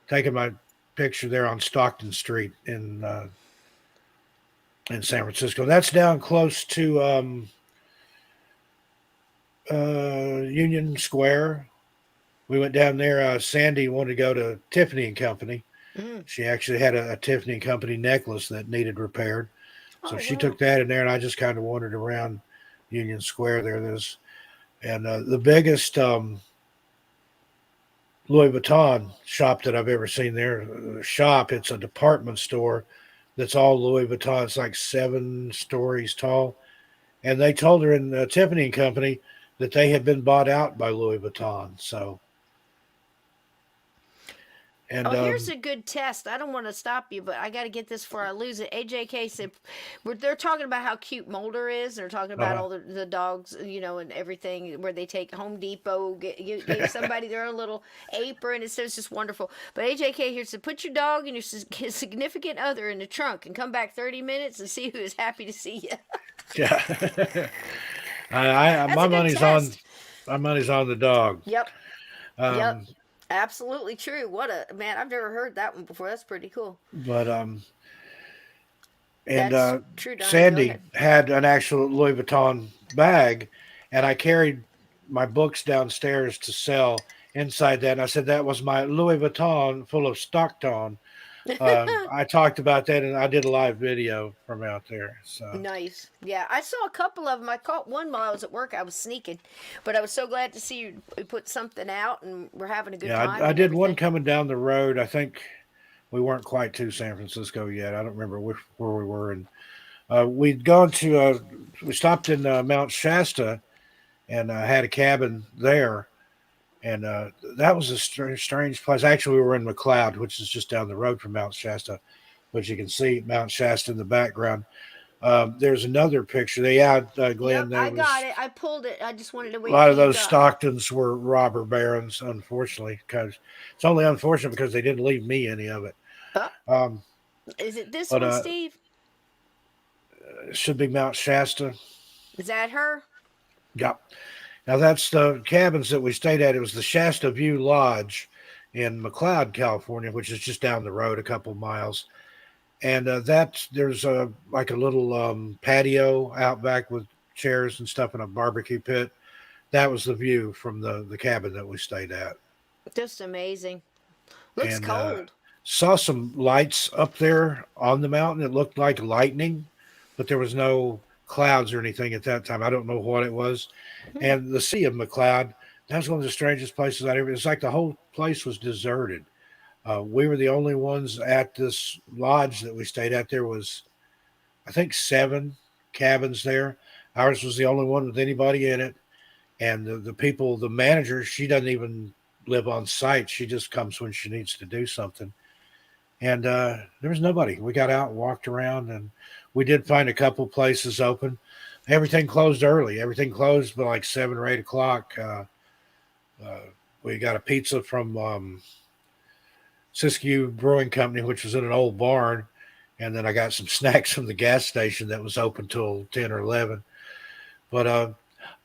taking my picture there on Stockton Street in San Francisco. That's down close to Union Square. We went down there. Sandy wanted to go to Tiffany and Company. She actually had a Tiffany and Company necklace that needed repaired. So she took that in there, and I just kind of wandered around Union Square there. And the biggest Louis Vuitton shop that I've ever seen there. It's a department store that's all Louis Vuitton. It's like 7 stories tall. And they told her in Tiffany and Company that they had been bought out by Louis Vuitton. So. And, here's a good test. I don't want to stop you, but I got to get this before I lose it. AJK said they're talking about how cute Mulder is. They're talking about all the dogs, and everything. Where they take Home Depot, give somebody their own little apron. It's just wonderful. But AJK here said, put your dog and your significant other in the trunk and come back 30 minutes and see who is happy to see you. Yeah, my money's on the dog. Yep. Yep. Absolutely true. What a man! I've never heard that one before. That's pretty cool. But true, Sandy had an actual Louis Vuitton bag, and I carried my books downstairs to sell inside that. And I said that was my Louis Vuitton full of Stockton. I talked about that, and I did a live video from out there. So nice. Yeah, I saw a couple of them. I caught one while I was at work. I was sneaking, but I was so glad to see you put something out, and we're having a good time. I did one coming down the road. I think we weren't quite to San Francisco yet. I don't remember where we were. And we'd gone to we stopped in Mount Shasta, and had a cabin there. And that was a strange place. Actually, we were in McLeod, which is just down the road from Mount Shasta, but you can see Mount Shasta in the background. There's another picture. Glenn. Yep, I got it. I pulled it. I just wanted to wait. A lot of those Stocktons were robber barons, unfortunately, because it's only unfortunate because they didn't leave me any of it. Is it this one, Steve? It should be Mount Shasta. Is that her? Yep. Now, that's the cabins that we stayed at. It was the Shasta View Lodge in McLeod, California, which is just down the road a couple miles. And there's like a little patio out back with chairs and stuff and a barbecue pit. That was the view from the cabin that we stayed at. Just amazing. Looks cold. Saw some lights up there on the mountain. It looked like lightning, but there was no clouds or anything at that time. I don't know what it was. And the city of McLeod, that's one of the strangest places I'd ever. It's like the whole place was deserted. We were the only ones at this lodge that we stayed at. There was, I think, 7 cabins there. Ours was the only one with anybody in it. And the people, the manager, she doesn't even live on site. She just comes when she needs to do something. And there was nobody. We got out and walked around, and we did find a couple places open. Everything closed early. Everything closed by like 7 or 8 o'clock. We got a pizza from Siskiyou Brewing Company, which was in an old barn. And then I got some snacks from the gas station that was open till 10 or 11. But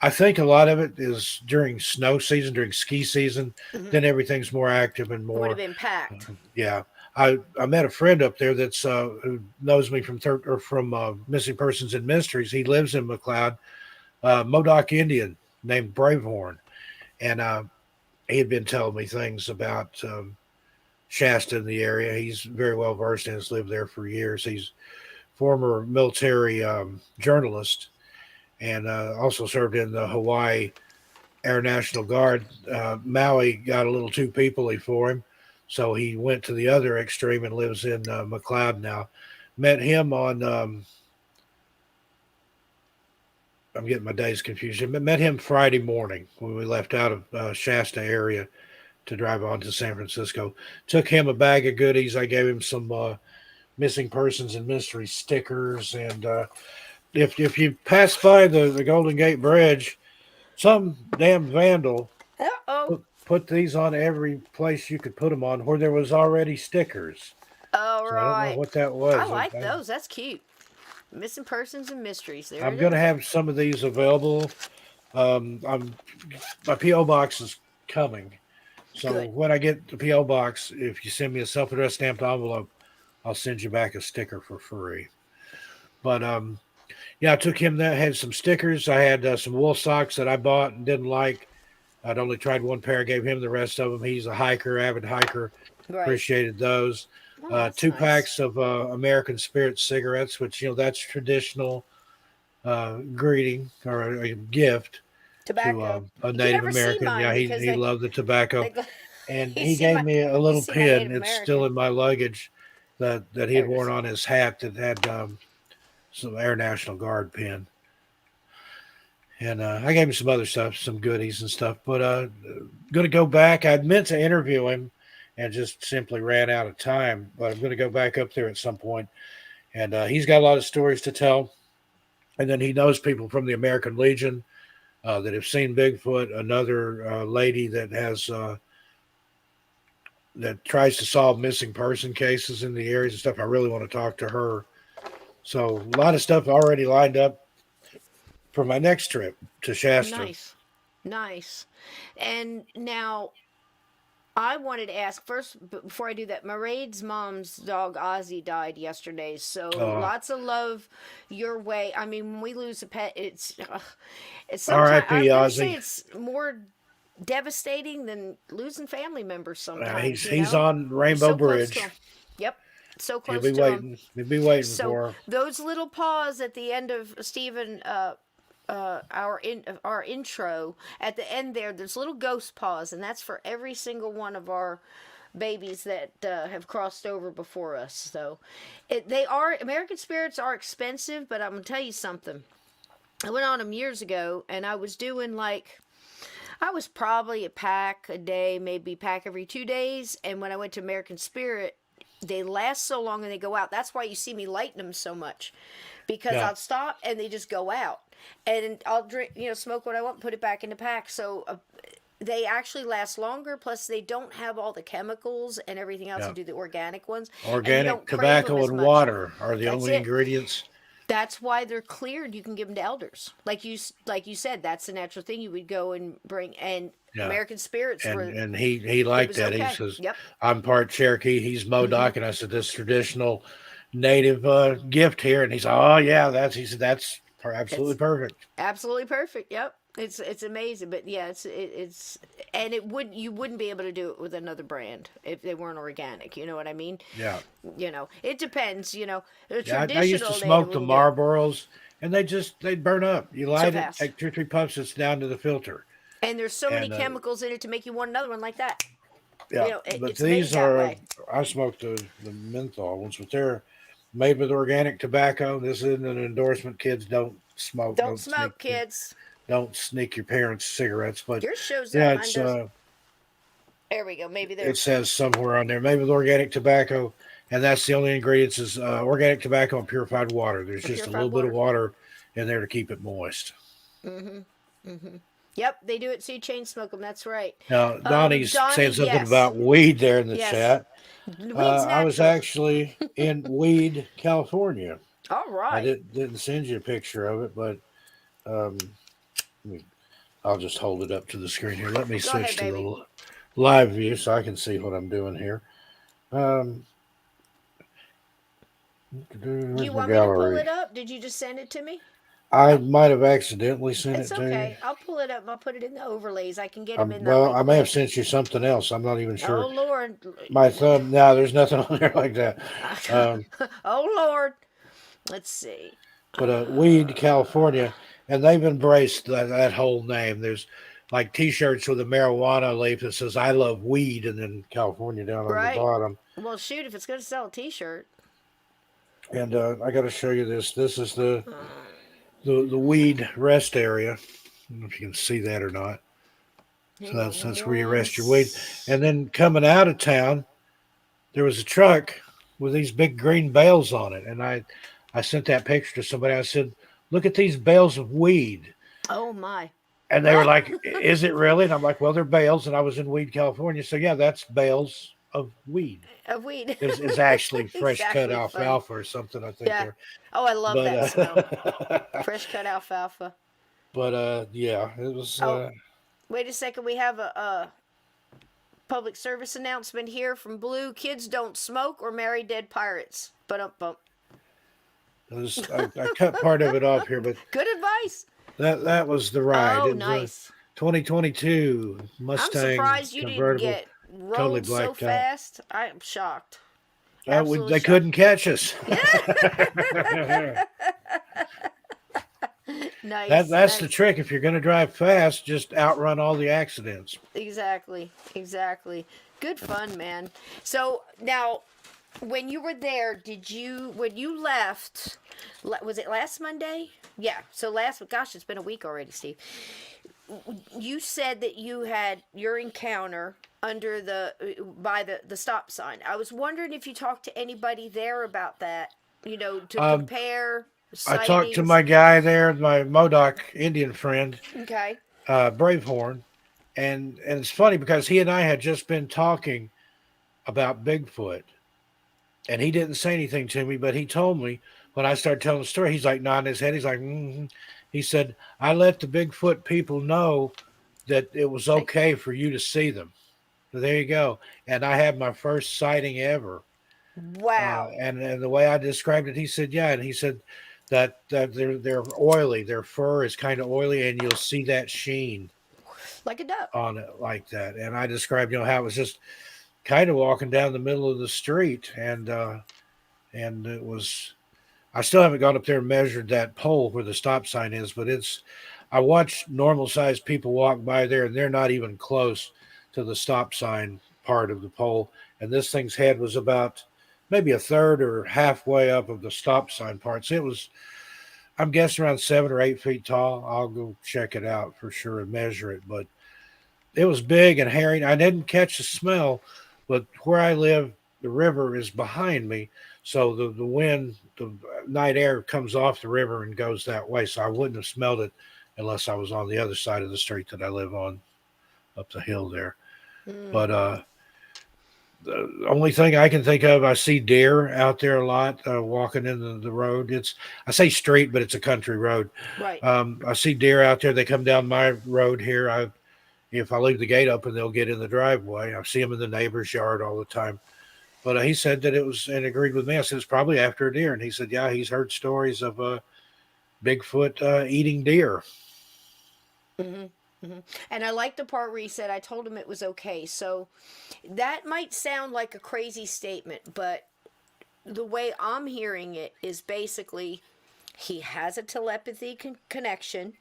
I think a lot of it is during snow season, during ski season. Then everything's more active and more. Would have been packed. Yeah. I met a friend up there that's who knows me from Missing Persons and Mysteries. He lives in McLeod, Modoc Indian named Bravehorn, and he had been telling me things about Shasta in the area. He's very well versed and has lived there for years. He's former military journalist and also served in the Hawaii Air National Guard. Maui got a little too peoply for him, so he went to the other extreme and lives in McLeod now. Met him on I'm getting my days confused. But met him Friday morning when we left out of Shasta area to drive on to San Francisco. Took him a bag of goodies. I gave him some missing persons and mystery stickers. And if you pass by the Golden Gate Bridge, some damn vandal Uh-oh. put these on every place you could put them on where there was already stickers. All So I don't know right. what that was. I like those. That's cute. Missing persons and mysteries. There I'm it going to is. have some of these available. My PO box is coming, so Good. when I get the PO box, if you send me a self-addressed stamped envelope, I'll send you back a sticker for free. But yeah, I took him that had some stickers. I had some wool socks that I bought and didn't like. I'd only tried one pair. I gave him the rest of them. He's a hiker, avid hiker. Right. Appreciated those. Oh, that's Two nice. packs of American Spirit cigarettes, which that's traditional greeting or a gift Tobacco. to a You can Native never see American. mine Yeah, he because loved the tobacco, they and you he see gave my- me a you little see my pin. Native It's still American. in my luggage that he had There's- worn on his hat that had some Air National Guard pin. And I gave him some other stuff, some goodies and stuff. But going to go back. I'd meant to interview him and just simply ran out of time. But I'm going to go back up there at some point. And he's got a lot of stories to tell. And then he knows people from the American Legion that have seen Bigfoot. Another lady that has that tries to solve missing person cases in the areas and stuff. I really want to talk to her. So a lot of stuff already lined up for my next trip to Shasta. Nice. And now I wanted to ask first before I do that. Maraid's mom's dog Ozzy died yesterday, so lots of love your way. I mean, when we lose a pet, it's sometimes R.I.P. I would say Ozzy. it's more devastating than losing family members sometimes. He's you know? on You're Rainbow so close Bridge. to 'em. Yep, so He'll close be to 'em. waiting. He'll be waiting So for her. those little paws at the end of Stephen, our intro at the end there's little ghost paws, and that's for every single one of our babies that have crossed over before us. So American spirits are expensive, but I'm gonna tell you something. I went on them years ago, and I was doing I was probably a pack a day, maybe pack every 2 days. And when I went to American Spirit, they last so long and they go out. That's why you see me lighting them so much, because Yeah. I'll stop and they just go out, and I'll drink, smoke what I want, put it back in the pack. So they actually last longer. Plus, they don't have all the chemicals and everything else. Yeah. You do the organic ones. and you Organic don't crave them tobacco as and much. water are the That's only it. ingredients. That's why they're cleared. You can give them to elders, like you said. That's the natural thing. You would go and bring Yeah. American spirits were. And he liked was that. okay. He says, Yep. I'm part Cherokee. He's Modoc. And I said, this traditional native gift here. And he said, oh, yeah, that's absolutely perfect. Absolutely perfect. Yep. It's amazing, but yeah, and you wouldn't be able to do it with another brand if they weren't organic. You know what I mean? Yeah. It depends. The Yeah, traditional I used to native smoke the will get- Marlboros, and they'd burn up. You light it, fast. take 2 or 3 puffs, it's down to the filter. and there's so many and, chemicals in it to make you want another one like that. Yeah, but it's made these that are. way. I smoked the menthol ones, but they're made with organic tobacco. This isn't an endorsement. Kids don't smoke. Don't smoke, kids. Don't sneak your parents' cigarettes. But Yours shows yeah, up. Mine it's doesn't. There we go. Maybe it there's. says somewhere on there made with organic tobacco, and that's the only ingredients is organic tobacco and purified water. There's just a Purified little bit of water in there to keep it moist. Yep, they do it so you chain smoke them. That's right. Now, Donnie's Donnie, saying something yes. about weed there in the Yes. chat. Weed's I was natural. actually in Weed, California. All I right. didn't send you a picture of it, but I'll just hold it up to the screen here. Let me Go switch ahead, to baby. the live view so I can see what I'm doing here. Do Where's you my want me to pull gallery? it up? Did you just send it to me? I might have accidentally sent It's it to you. okay. I'll pull it up. I'll put it in the overlays. I can get them in that Well, way I may have quick. sent you something else. I'm not even Oh sure. Lord. My thumb. No, there's nothing on there like that. Um, Oh Lord. Let's see. but Weed, California, and they've embraced that whole name. There's like T-shirts with a marijuana leaf that says "I love weed," and then California down on the Right. bottom. Well, shoot, if it's going to sell a T-shirt. And I got to show you this. This is the weed rest area. I don't know if you can see that or not. So Hang on that's where you one. rest your weed. And then coming out of town, there was a truck with these big green bales on it, and I sent that picture to somebody. I said, "Look at these bales of weed." Oh my. And they were like, "Is it really?" And I'm like, "Well, they're bales." And I was in Weed, California, so yeah, that's bales of weed. Of weed. Is actually fresh cut Exactly funny. alfalfa or something, I think Yeah. there. Oh, I love But that smell. Fresh cut alfalfa. yeah, it was. Oh, wait a second. We have a public service announcement here from Blue. Kids don't smoke or marry dead pirates. But bump. I cut part of it off here, but Good advice. that was the ride. Oh, It was a nice. 2022 I'm Mustang surprised you didn't convertible, get totally rolled so blacked out. fast. I am shocked. Absolutely They shocked. couldn't catch us. Nice. That's the trick. If you're going to drive fast, just outrun all the accidents. Exactly. Good fun, man. So now, when you were there, when you left, was it last Monday? Yeah. So gosh, it's been a week already, Steve. You said that you had your encounter by the stop sign. I was wondering if you talked to anybody there about that, to compare I sightings. talked to my guy there, my Modoc Indian friend, Okay. Bravehorn, and it's funny because he and I had just been talking about Bigfoot, and he didn't say anything to me, but he told me when I started telling the story. He's like nodding his head. He's like, mm-hmm. He said, "I let the Bigfoot people know that it was okay for you to see them." So there you go. And I had my first sighting ever. Wow. And the way I described it, he said, yeah, and he said that they're oily. Their fur is kind of oily, and you'll see that sheen Like a duck. on it like that. And I described, how it was just kind of walking down the middle of the street, and it was. I still haven't gone up there and measured that pole where the stop sign is, but I watch normal sized people walk by there, and they're not even close to the stop sign part of the pole. And this thing's head was about maybe a third or halfway up of the stop sign part. So it was, I'm guessing, around 7 or 8 feet tall. I'll go check it out for sure and measure it. But it was big and hairy. I didn't catch the smell, but where I live, the river is behind me. So the wind, the night air comes off the river and goes that way. So I wouldn't have smelled it unless I was on the other side of the street that I live on, up the hill there. But the only thing I can think of, I see deer out there a lot, walking in the road. I say street, but it's a country road. Right. I see deer out there. They come down my road here. If I leave the gate open, they'll get in the driveway. I see them in the neighbor's yard all the time. But he said that it was, and agreed with me. I said, it's probably after a deer. And he said, yeah, he's heard stories of Bigfoot eating deer. Mm-hmm. Mm-hmm. And I like the part where he said, I told him it was okay. So that might sound like a crazy statement, but the way I'm hearing it is basically he has a telepathy connection.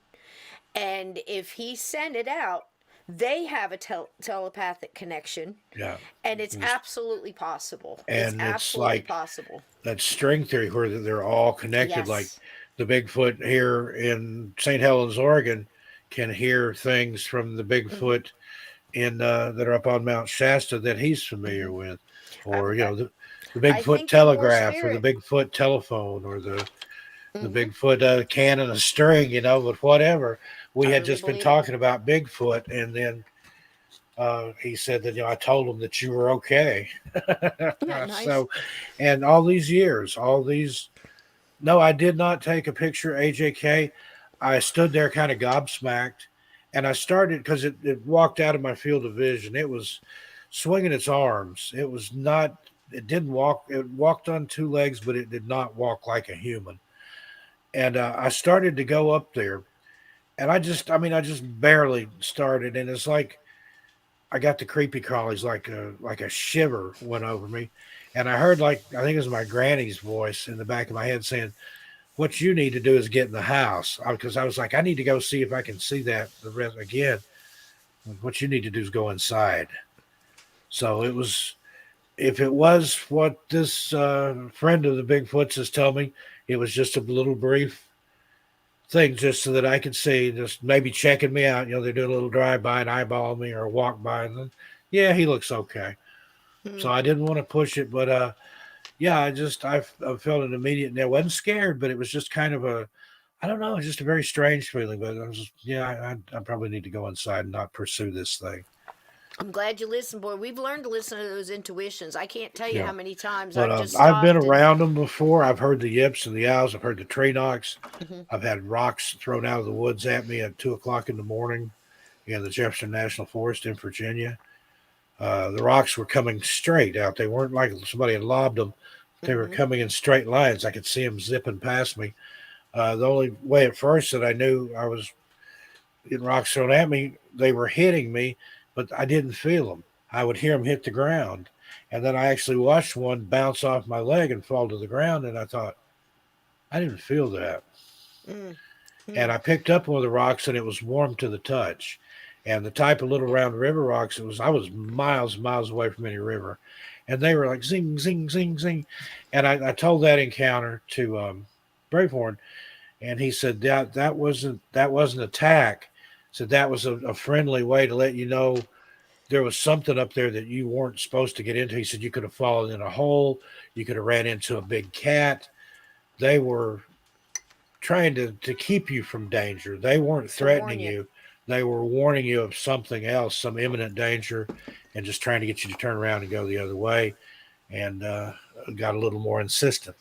And if he sent it out, they have a telepathic connection. Yeah. And it's absolutely possible. And it's absolutely like possible. That string theory where they're all connected. Yes. Like the Bigfoot here in St. Helens, Oregon, can hear things from the Bigfoot in that are up on Mount Shasta that he's familiar with. Or, the Bigfoot telegraph or the Bigfoot telephone or the Bigfoot cannon of string, but whatever. We had just been talking about Bigfoot, and then he said that, I told him that you were okay. Nice. So, and all these years, no, I did not take a picture, AJK. I stood there kind of gobsmacked, and I started, because it walked out of my field of vision. It was swinging its arms. It was not it didn't walk. It walked on two legs, but it did not walk like a human. And I started to go up there, and I just barely started, and it's like I got the creepy crawlies, like a shiver went over me, and I heard like I think it was my granny's voice in the back of my head saying, "What you need to do is get in the house," because I was like, I need to go see if I can see that the rest again. What you need to do is go inside. So it was, if it was what this friend of the Bigfoots has told me, it was just a little brief thing just so that I could see, just maybe checking me out. They're doing a little drive by and eyeball me or walk by, and then, yeah, he looks okay. So I didn't want to push it, but yeah, I felt an immediate. I wasn't scared, but it was just kind of a, I don't know, just a very strange feeling. But I was just, yeah, I probably need to go inside and not pursue this thing. I'm glad you listened, boy. We've learned to listen to those intuitions. I can't tell you Yeah. how many times But I've just I've been stopped and. around them before. I've heard the yips and the owls. I've heard the tree knocks. Mhm. I've had rocks thrown out of the woods at me at 2 o'clock in the morning in the Jefferson National Forest in Virginia. The rocks were coming straight out. They weren't like somebody had lobbed them. They were coming in straight lines. I could see them zipping past me. The only way at first that I knew I was getting rocks thrown at me, they were hitting me, but I didn't feel them. I would hear them hit the ground. And then I actually watched one bounce off my leg and fall to the ground. And I thought, I didn't feel that. Mm. And I picked up one of the rocks and it was warm to the touch. And the type of little round river rocks, I was miles and miles away from any river. And they were like zing, zing, zing, zing. And I told that encounter to Bravehorn, and he said that wasn't attack. Said that was a friendly way to let you know there was something up there that you weren't supposed to get into. He said you could have fallen in a hole, you could have ran into a big cat. They were trying to keep you from danger. They weren't To warn threatening you. you. They were warning you of something else, some imminent danger, and just trying to get you to turn around and go the other way. And got a little more insistent.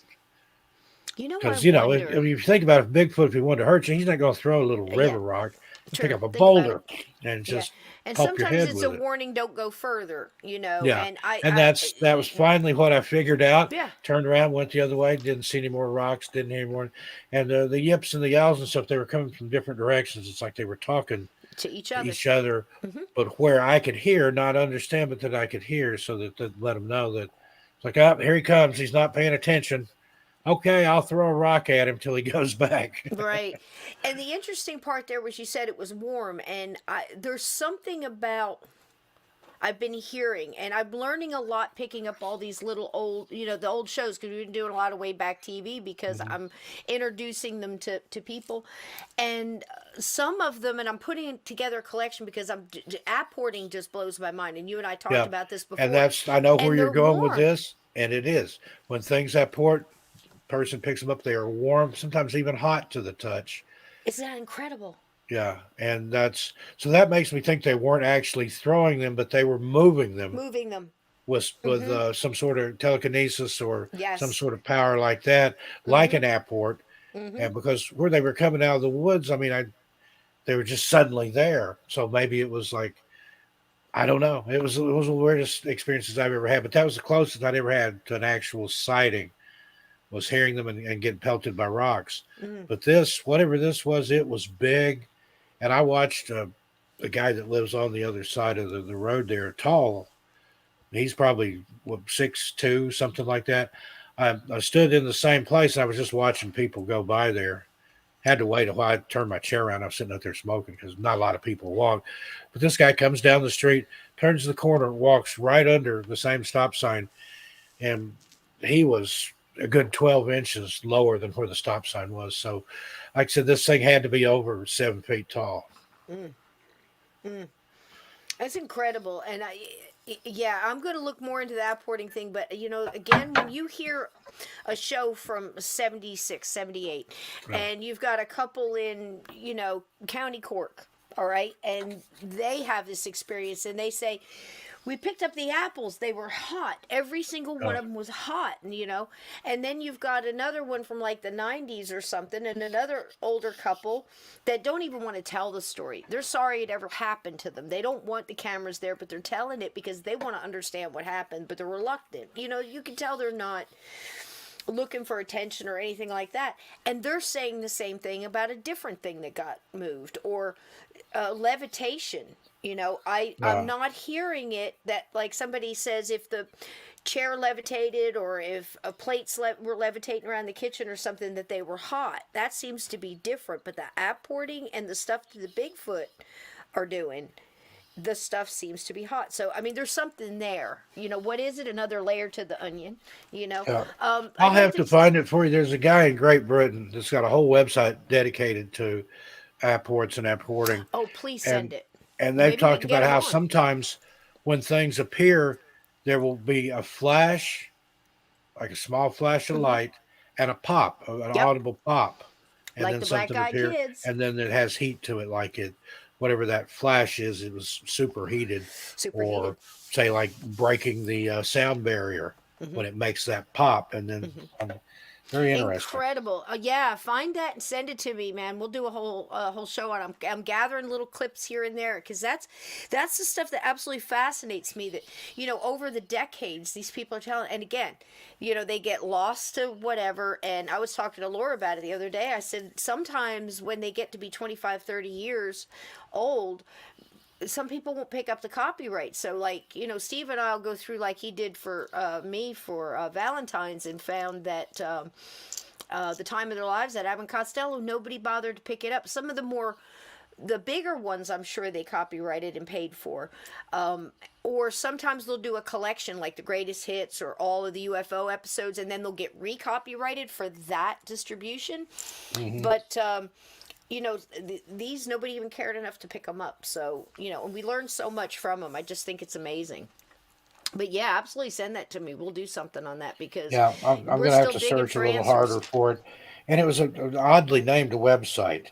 You know, I Because, wonder. if you think about it, Bigfoot, if he wanted to hurt you, he's not going to throw a little Yeah, river rock. He'll pick true. up a Think about boulder it. and Yeah, just and pump your sometimes head it's a with it. warning. Don't go further. Yeah. And And that was finally what I figured out. yeah, Turned around, went the other way, didn't see any more rocks, didn't hear any more. And the yips and the yowls and stuff, they were coming from different directions. It's like they were talking to each to other. each other, Hmm. but where I could hear, not understand, but that I could hear, so that let them know that it's like, oh, here he comes. He's not paying attention. Okay, I'll throw a rock at him till he goes back. Right. And the interesting part there was you said it was warm, and there's something about I've been hearing, and I'm learning a lot picking up all these little old, the old shows, because we've been doing a lot of way back TV because Mhm. I'm introducing them to people. And some of them, and I'm putting together a collection because apporting just blows my mind. And you and I talked Yeah, about this and before. I know where And you're they're going with warm. this, and it is when things at port, person picks them up, they are warm, sometimes even hot to the touch. Isn't that incredible? Yeah, and that makes me think they weren't actually throwing them, but they were moving them Moving them. with Mm-hmm. some sort of telekinesis or some Yes. sort of power like that, like Mm-hmm. an apport. Mm-hmm. And because where they were coming out of the woods, they were just suddenly there. So maybe it was like, I don't know. It was the weirdest experiences I've ever had, but that was the closest I'd ever had to an actual sighting, was hearing them and getting pelted by rocks. Mm-hmm. But whatever this was, it was big. And I watched a guy that lives on the other side of the road there, tall. He's probably 6'2", something like that. I stood in the same place. And I was just watching people go by there. Had to wait a while. I turned my chair around. I was sitting up there smoking because not a lot of people walk. But this guy comes down the street, turns the corner, walks right under the same stop sign. And he was a good 12 inches lower than where the stop sign was. So, like I said, this thing had to be over 7 feet tall. Mm. Mm. That's incredible. And yeah, I'm going to look more into the apporting thing. But, again, when you hear a show from 76, 78, Right. and you've got a couple in, County Cork, All right. And they have this experience and they say, we picked up the apples. They were hot. Every single one Uh, of them was hot, And then you've got another one from like the 90s or something, and another older couple that don't even want to tell the story. They're sorry it ever happened to them. They don't want the cameras there, but they're telling it because they want to understand what happened, but they're reluctant. You can tell they're not looking for attention or anything like that. And they're saying the same thing about a different thing that got moved or levitation. I'm uh, not hearing it that like somebody says if the chair levitated or if a plates were levitating around the kitchen or something that they were hot. That seems to be different. But the apporting and the stuff that the Bigfoot are doing, the stuff seems to be hot. So, I mean, there's something there. What is it? Another layer to the onion, yeah. I'll I'd like have to. to find it for you. There's a guy in Great Britain that's got a whole website dedicated to apports and apporting, Oh, please and send it. they've Maybe we talked can get about him how on. sometimes when things appear, there will be a flash, like a small flash of light, and a pop, an Yep. audible pop, and Like then the black something eyed appear, kids. and then it has heat to it, like whatever that flash is, it was superheated, Superheated. or say like breaking the sound barrier when it makes that pop, and then very interesting. Incredible. Yeah, find that and send it to me, man. We'll do a whole show on. I'm gathering little clips here and there because that's the stuff that absolutely fascinates me. That over the decades, these people are telling. And again, they get lost to whatever. And I was talking to Laura about it the other day. I said sometimes when they get to be 25, 30 years old, some people won't pick up the copyright. So, like, Steve and I'll go through like he did for me for Valentine's and found that the time of their lives at Abbott and Costello, nobody bothered to pick it up. Some of the bigger ones, I'm sure they copyrighted and paid for. Or sometimes they'll do a collection like the greatest hits or all of the UFO episodes, and then they'll get recopyrighted for that distribution. Hmm. But these nobody even cared enough to pick them up. So and we learned so much from them. I just think it's amazing. But yeah, absolutely send that to me. We'll do something on that because Yeah, I'm we're going to have still to digging search a for little harder answers. for it, and it was an oddly named website,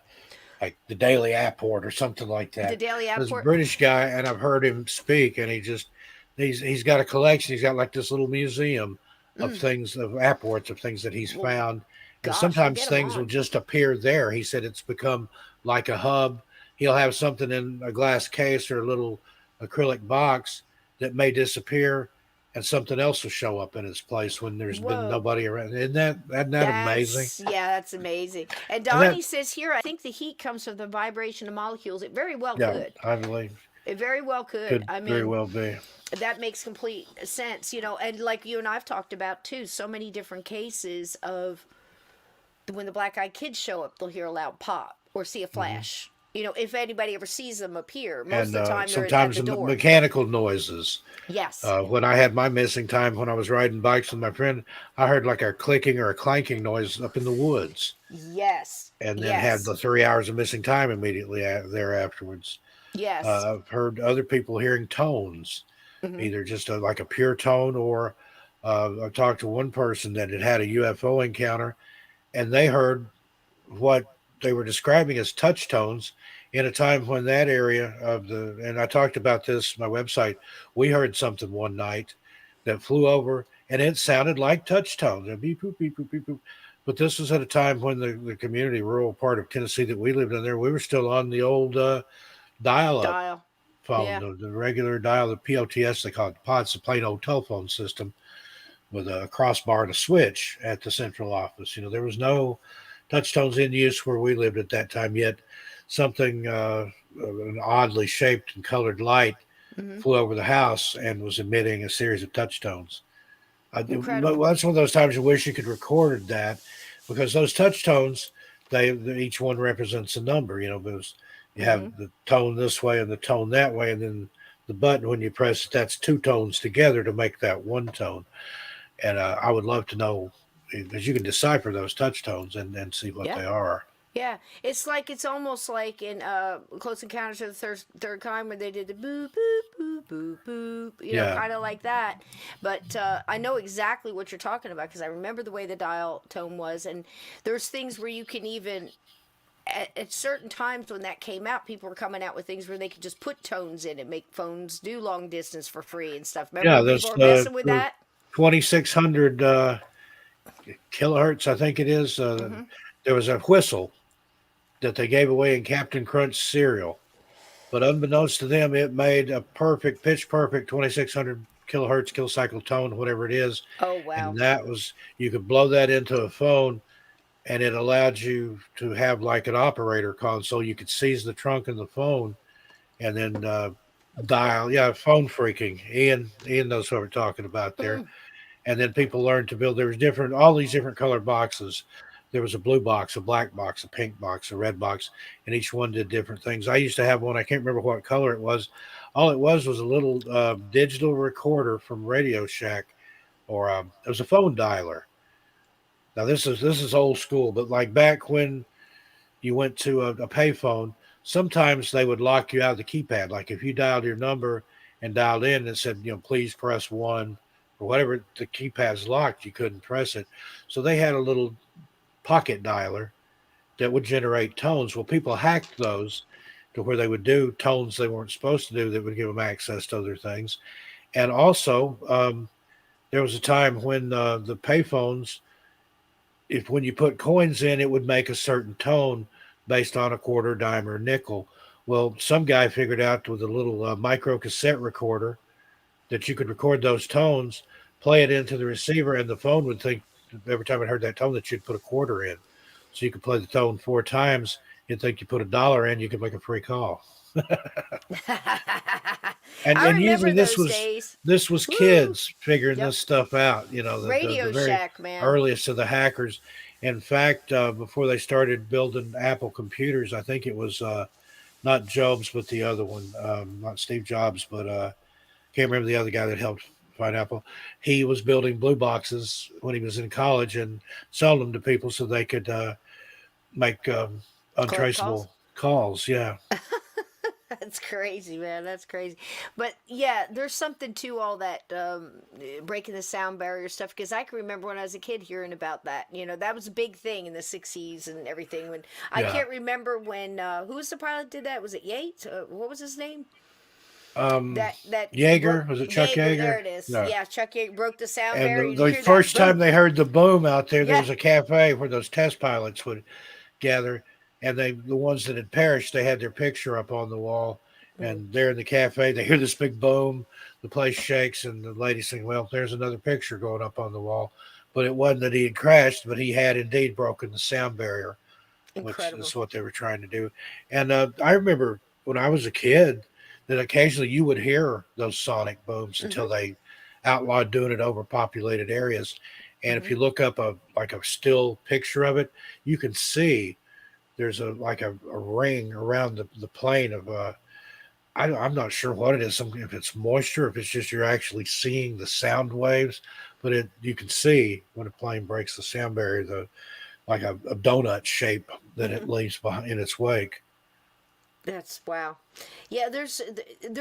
like the Daily Apport or something like The that. Daily This Apport. British guy, and I've heard him speak, and he's got a collection. He's got like this little museum of things, of apports, of things that he's Well, found, and gosh, we'll sometimes get them things will on. just appear there. He said it's become like a hub. He'll have something in a glass case or a little acrylic box that may disappear, and something else will show up in its place when there's been Whoa. nobody around. Isn't that amazing? That's amazing. And And that Donnie says here, I think the heat comes from the vibration of molecules. It very well Yeah, could. I believe It very well could. could I very mean, well be. that makes complete sense, and like you and I've talked about too, so many different cases of when the black eyed kids show up, they'll hear a loud pop or see a Hmm. flash. If anybody ever sees them appear, most And of the time they're at sometimes the the door. mechanical noises. Yes. When I had my missing time when I was riding bikes with my friend, I heard like a clicking or a clanking noise up in the woods, Yes. and then had Yes. the 3 hours of missing time immediately there afterwards. Yes. I've heard other people hearing tones, Hmm. either just like a pure tone, or I talked to one person that had a UFO encounter, and they heard what they were describing as touch tones in a time when that area of and I talked about this on my website. We heard something one night that flew over, and it sounded like touch tones, beep boop beep boop beep boop. But this was at a time when the community, rural part of Tennessee that we lived in there, we were still on the old dial-up Dial. phone, Yeah. the regular dial, the POTS they call it, the POTS, the plain old telephone system with a crossbar and a switch at the central office. There was no touch tones in use where we lived at that time yet. Something, an oddly shaped and colored light, Hmm. flew over the house and was emitting a series of touch tones. Incredible. That's one of those times you wish you could record that, because those touch tones, each one represents a number. Because you Hmm. have the tone this way and the tone that way, and then the button when you press it, that's two tones together to make that one tone. And I would love to know, because you can decipher those touch tones and see what Yeah. they are. Yeah, it's almost like in Close Encounters of the Third Kind where they did the boop boop boop boop boop, Yeah. kind of like that. But I know exactly what you're talking about because I remember the way the dial tone was, and there's things where you can even at certain times when that came out, people were coming out with things where they could just put tones in and make phones do long distance for free and stuff. Remember Yeah, when this people were messing with that? 2600 kilohertz, I think it is. Mm-hmm. There was a whistle that they gave away in Captain Crunch cereal, but unbeknownst to them, it made a perfect, pitch perfect 2600 kilohertz kilocycle tone, whatever it is. Oh wow. And that was, you could blow that into a phone, and it allowed you to have like an operator console. You could seize the trunk of the phone and then dial. Yeah, phone freaking. Ian knows what we're talking about there. Mm. And then people learned to build. There was different, all these different colored boxes. There was a blue box, a black box, a pink box, a red box, and each one did different things. I used to have one. I can't remember what color it was. All it was a little digital recorder from Radio Shack, or it was a phone dialer. Now this is old school, but like back when you went to a payphone, sometimes they would lock you out of the keypad. Like if you dialed your number and dialed in and said, please press one or whatever, the keypad's locked, you couldn't press it. So they had a little pocket dialer that would generate tones. Well, people hacked those to where they would do tones they weren't supposed to do that would give them access to other things. And also, there was a time when the payphones, if when you put coins in, it would make a certain tone based on a quarter, dime, or nickel. Well, some guy figured out with a little micro cassette recorder that you could record those tones, play it into the receiver, and the phone would think every time it heard that tone that you'd put a quarter in. So you could play the tone 4 times. You'd think you put $1 in, you could make a free call. And I usually remember those days. this was Woo. kids figuring Yep. this stuff out. Radio the very Shack, man. earliest of the hackers. In fact, before they started building Apple computers, I think it was not Jobs, but the other one, not Steve Jobs, but can't remember the other guy that helped find Apple. He was building blue boxes when he was in college and selling them to people so they could make untraceable calls. Yeah. That's crazy, man. That's crazy. But yeah, there's something to all that breaking the sound barrier stuff, because I can remember when I was a kid hearing about that. That was a big thing in the 60s and everything. When I can't remember when who was the pilot that did that? Was it Yates? What was his name? That Yeager, was it Chuck Yeager? There it is. No. Yeah, Chuck Yeager broke the sound And barrier. the first time they heard the boom out there, there Yeah. was a cafe where those test pilots would gather, and the ones that had perished, they had their picture up on the wall, and they're in the cafe. They hear this big boom, the place shakes, and the lady saying, "Well, there's another picture going up on the wall," but it wasn't that he had crashed, but he had indeed broken the sound barrier, Incredible. which is what they were trying to do. And I remember when I was a kid that occasionally you would hear those sonic booms until they outlawed doing it over populated areas. And if you look up a still picture of it, you can see there's a ring around the plane of I'm not sure what it is. If it's moisture, if it's just you're actually seeing the sound waves, but you can see when a plane breaks the sound barrier, like a donut shape that it leaves behind in its wake. That's wow. Yeah, there's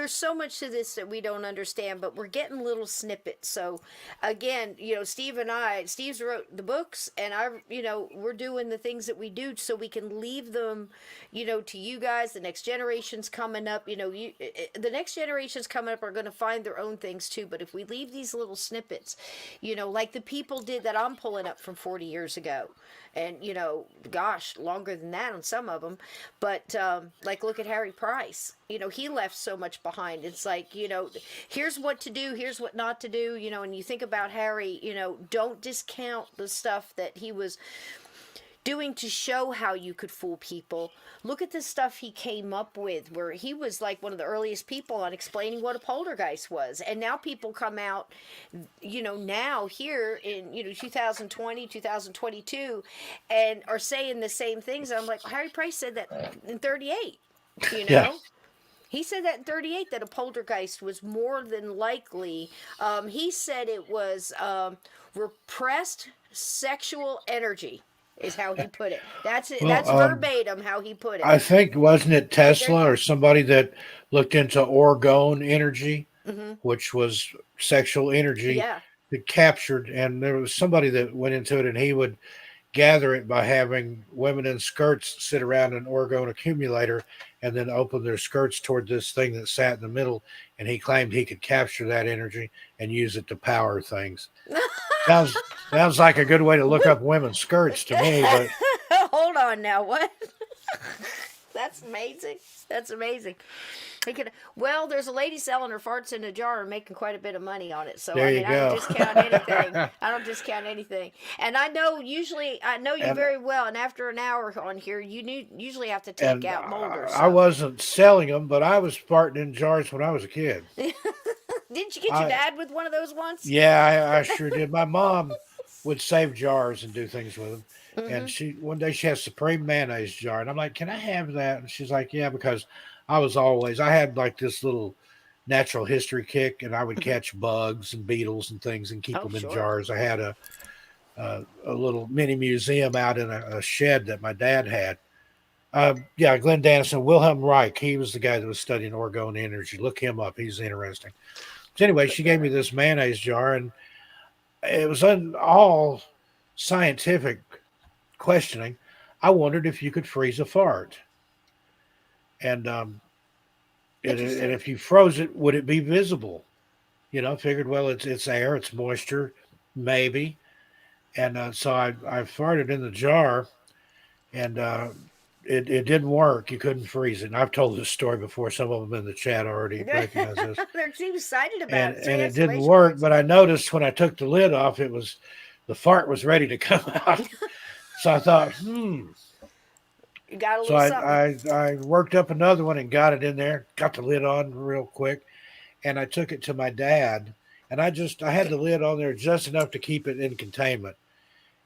so much to this that we don't understand, but we're getting little snippets. So again, Steve's wrote the books, and we're doing the things that we do so we can leave them, to you guys. The next generations coming up, the next generations coming up are going to find their own things too. But if we leave these little snippets, like the people did that I'm pulling up from 40 years ago, and gosh, longer than that on some of them, but like look at Harry Price. He left so much behind. It's like, here's what to do, here's what not to do, and you think about Harry, don't discount the stuff that he was doing to show how you could fool people. Look at the stuff he came up with, where he was like one of the earliest people on explaining what a poltergeist was. And now people come out, now here in, 2020, 2022, and are saying the same things. I'm like, Harry Price said that in 38, Yeah. He said that in 38, that a poltergeist was more than likely, he said it was repressed sexual energy, is how he put it. That's verbatim how he put it. I think, wasn't it Tesla or somebody that looked into orgone energy, which was sexual energy that captured, and there was somebody that went into it, and he would gather it by having women in skirts sit around an orgone accumulator and then open their skirts toward this thing that sat in the middle. And he claimed he could capture that energy and use it to power things. Sounds like a good way to look up women's skirts to me, but Hold on now, what? That's amazing. That's amazing. He could, well, there's a lady selling her farts in a jar and making quite a bit of money on it. So there I you mean, I don't go. discount anything. I don't discount anything. And I know I know you And very well. And after an hour on here, usually have to take and out Mulder. I So wasn't selling them, but I was farting in jars when I was a kid. didn't you get your I dad with one of those once? Yeah, I sure did. My mom would save jars and do things with them. And Mm-hmm. one day she has Supreme mayonnaise jar, and I'm like, "Can I have that?" And she's like, "Yeah," because I had like this little natural history kick, and I would Mm-hmm. catch bugs and beetles and things and keep Oh, them in sure. jars. I had a little mini museum out in a shed that my dad had. Yeah, Glenn Dennison, Wilhelm Reich. He was the guy that was studying orgone energy. Look him up; he's interesting. So anyway, Put she gave that me up. this mayonnaise jar, and it was all scientific questioning. I wondered if you could freeze a fart, and and Interesting. if you froze it, would it be visible? Figured, well, it's air, it's moisture, maybe. And so I farted in the jar, and it didn't work. You couldn't freeze it. And I've told this story before. Some of them in the chat already recognize this. They're too excited And about it. Three and it didn't exclamation work. points. But I noticed when I took the lid off, the fart was ready to come out. So I thought, You got a So little something. I worked up another one and got it in there, got the lid on real quick, and I took it to my dad. And I had the lid on there just enough to keep it in containment.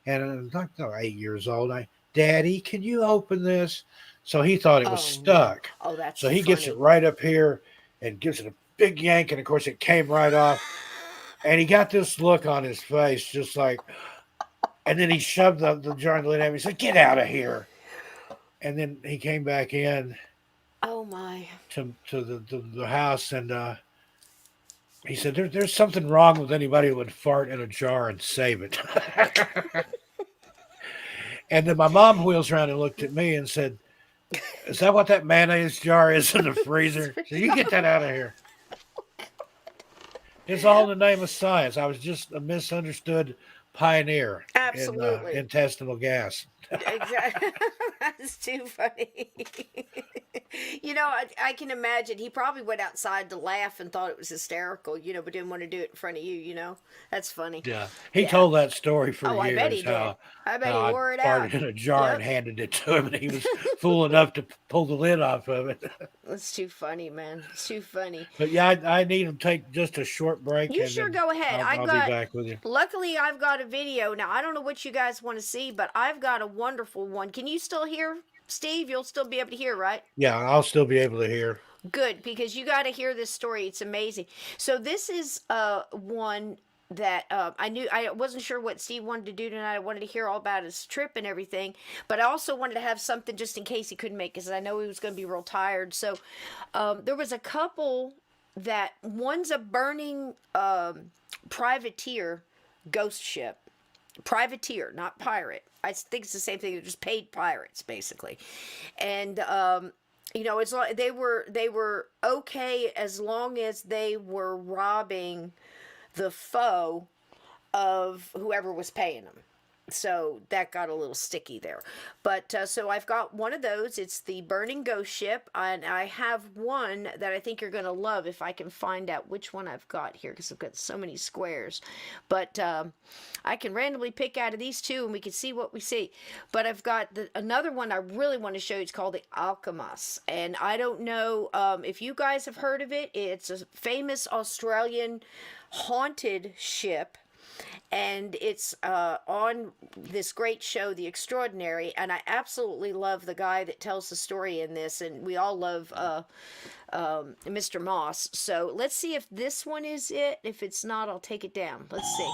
And I was like, no, 8 years old. Daddy, can you open this? So he thought it was Oh no. stuck. Oh, that's So he gets it funny. right up here and gives it a big yank, and of course it came right off. And he got this look on his face, just like, and then he shoved the jar in the lid at me. He said, "Get out of here." And then he came back in Oh my. to the house, and he said, there's something wrong with anybody who would fart in a jar and save it. And then my mom wheels around and looked at me and said, "Is that what that mayonnaise jar is in the freezer? So you get that out of here." It's all in the name of science. I was just a misunderstood pioneer in Absolutely. intestinal gas. Exactly. That's too funny. I can imagine he probably went outside to laugh and thought it was hysterical, but didn't want to do it in front of you. That's funny. Yeah, he Yeah. told that story for Oh, I bet years. he did. I bet How he I wore it out. farted in a jar and Yep. handed it to him, and he was fool enough to pull the lid off of it. That's too funny, man. It's too funny. But yeah, I need to take just a short break, You and sure then go ahead. I'll be back with you. Luckily, I've got a video. Now, I don't know what you guys want to see, but I've got a wonderful one. Can you still hear, Steve? You'll still be able to hear, right? Yeah, I'll still be able to hear. Good, because you got to hear this story. It's amazing. So this is one that I wasn't sure what Steve wanted to do tonight. I wanted to hear all about his trip and everything, but I also wanted to have something just in case he couldn't make it, because I know he was going to be real tired. So there was a couple that one's a burning privateer ghost ship. Privateer, not pirate. I think it's the same thing. They're just paid pirates, basically. And it's like they were okay as long as they were robbing the foe of whoever was paying them. So that got a little sticky there. But so I've got one of those. It's the Burning Ghost Ship. And I have one that I think you're going to love if I can find out which one I've got here, because I've got so many squares. But I can randomly pick out of these two and we can see what we see. But I've got another one I really want to show you. It's called the Alchemist. And I don't know if you guys have heard of it. It's a famous Australian haunted ship, and it's on this great show, The Extraordinary, and I absolutely love the guy that tells the story in this, and we all love Mr. Moss. So let's see if this one is it. If it's not, I'll take it down. Let's see.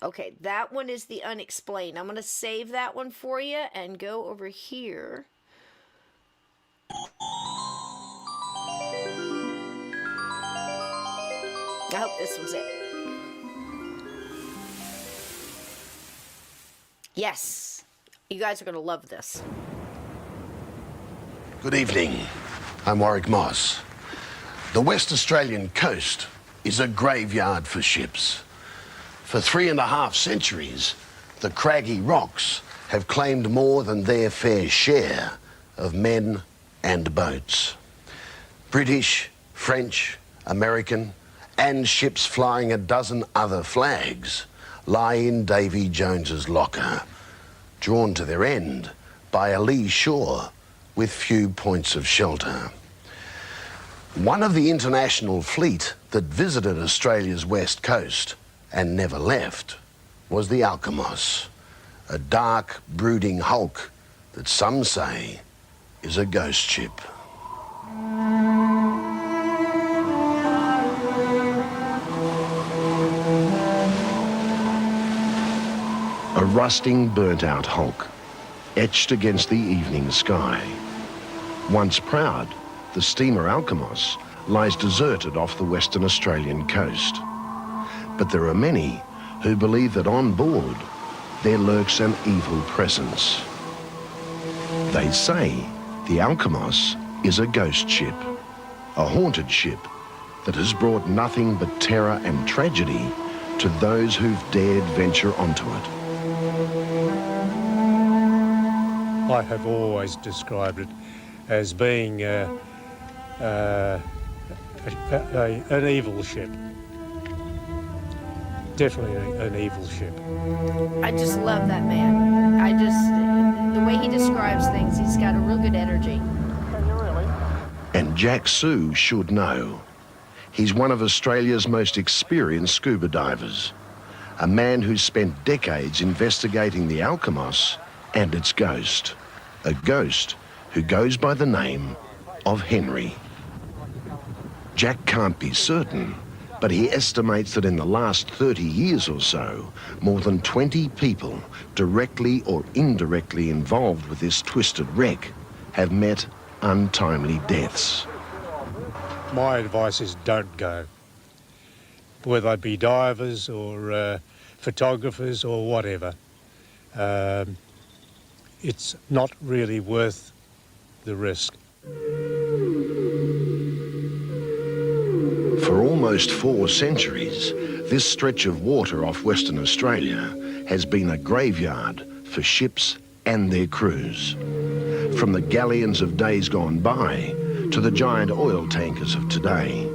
Okay, that one is the Unexplained. I'm going to save that one for you and go over here. I hope this was it. Yes. You guys are going to love this. Good evening. I'm Warwick Moss. The West Australian coast is a graveyard for ships. For 3.5 centuries, the craggy rocks have claimed more than their fair share of men and boats. British, French, American, and ships flying a dozen other flags lie in Davy Jones's locker, drawn to their end by a lee shore with few points of shelter. One of the international fleet that visited Australia's west coast and never left was the Alkimos, a dark, brooding hulk that some say is a ghost ship. A rusting, burnt-out hulk, etched against the evening sky. Once proud, the steamer Alkimos lies deserted off the Western Australian coast. But there are many who believe that on board there lurks an evil presence. They say the Alkimos is a ghost ship, a haunted ship that has brought nothing but terror and tragedy to those who've dared venture onto it. I have always described it as being an evil ship. Definitely an evil ship. I just love that man. The way he describes things, he's got a real good energy. And Jack Sue should know. He's one of Australia's most experienced scuba divers, a man who's spent decades investigating the Alkimos and its ghost, a ghost who goes by the name of Henry. Jack can't be certain, but he estimates that in the last 30 years or so, more than 20 people, directly or indirectly involved with this twisted wreck, have met untimely deaths. My advice is don't go. Whether they be divers or photographers or whatever. It's not really worth the risk. For almost 4 centuries, this stretch of water off Western Australia has been a graveyard for ships and their crews. From the galleons of days gone by to the giant oil tankers of today.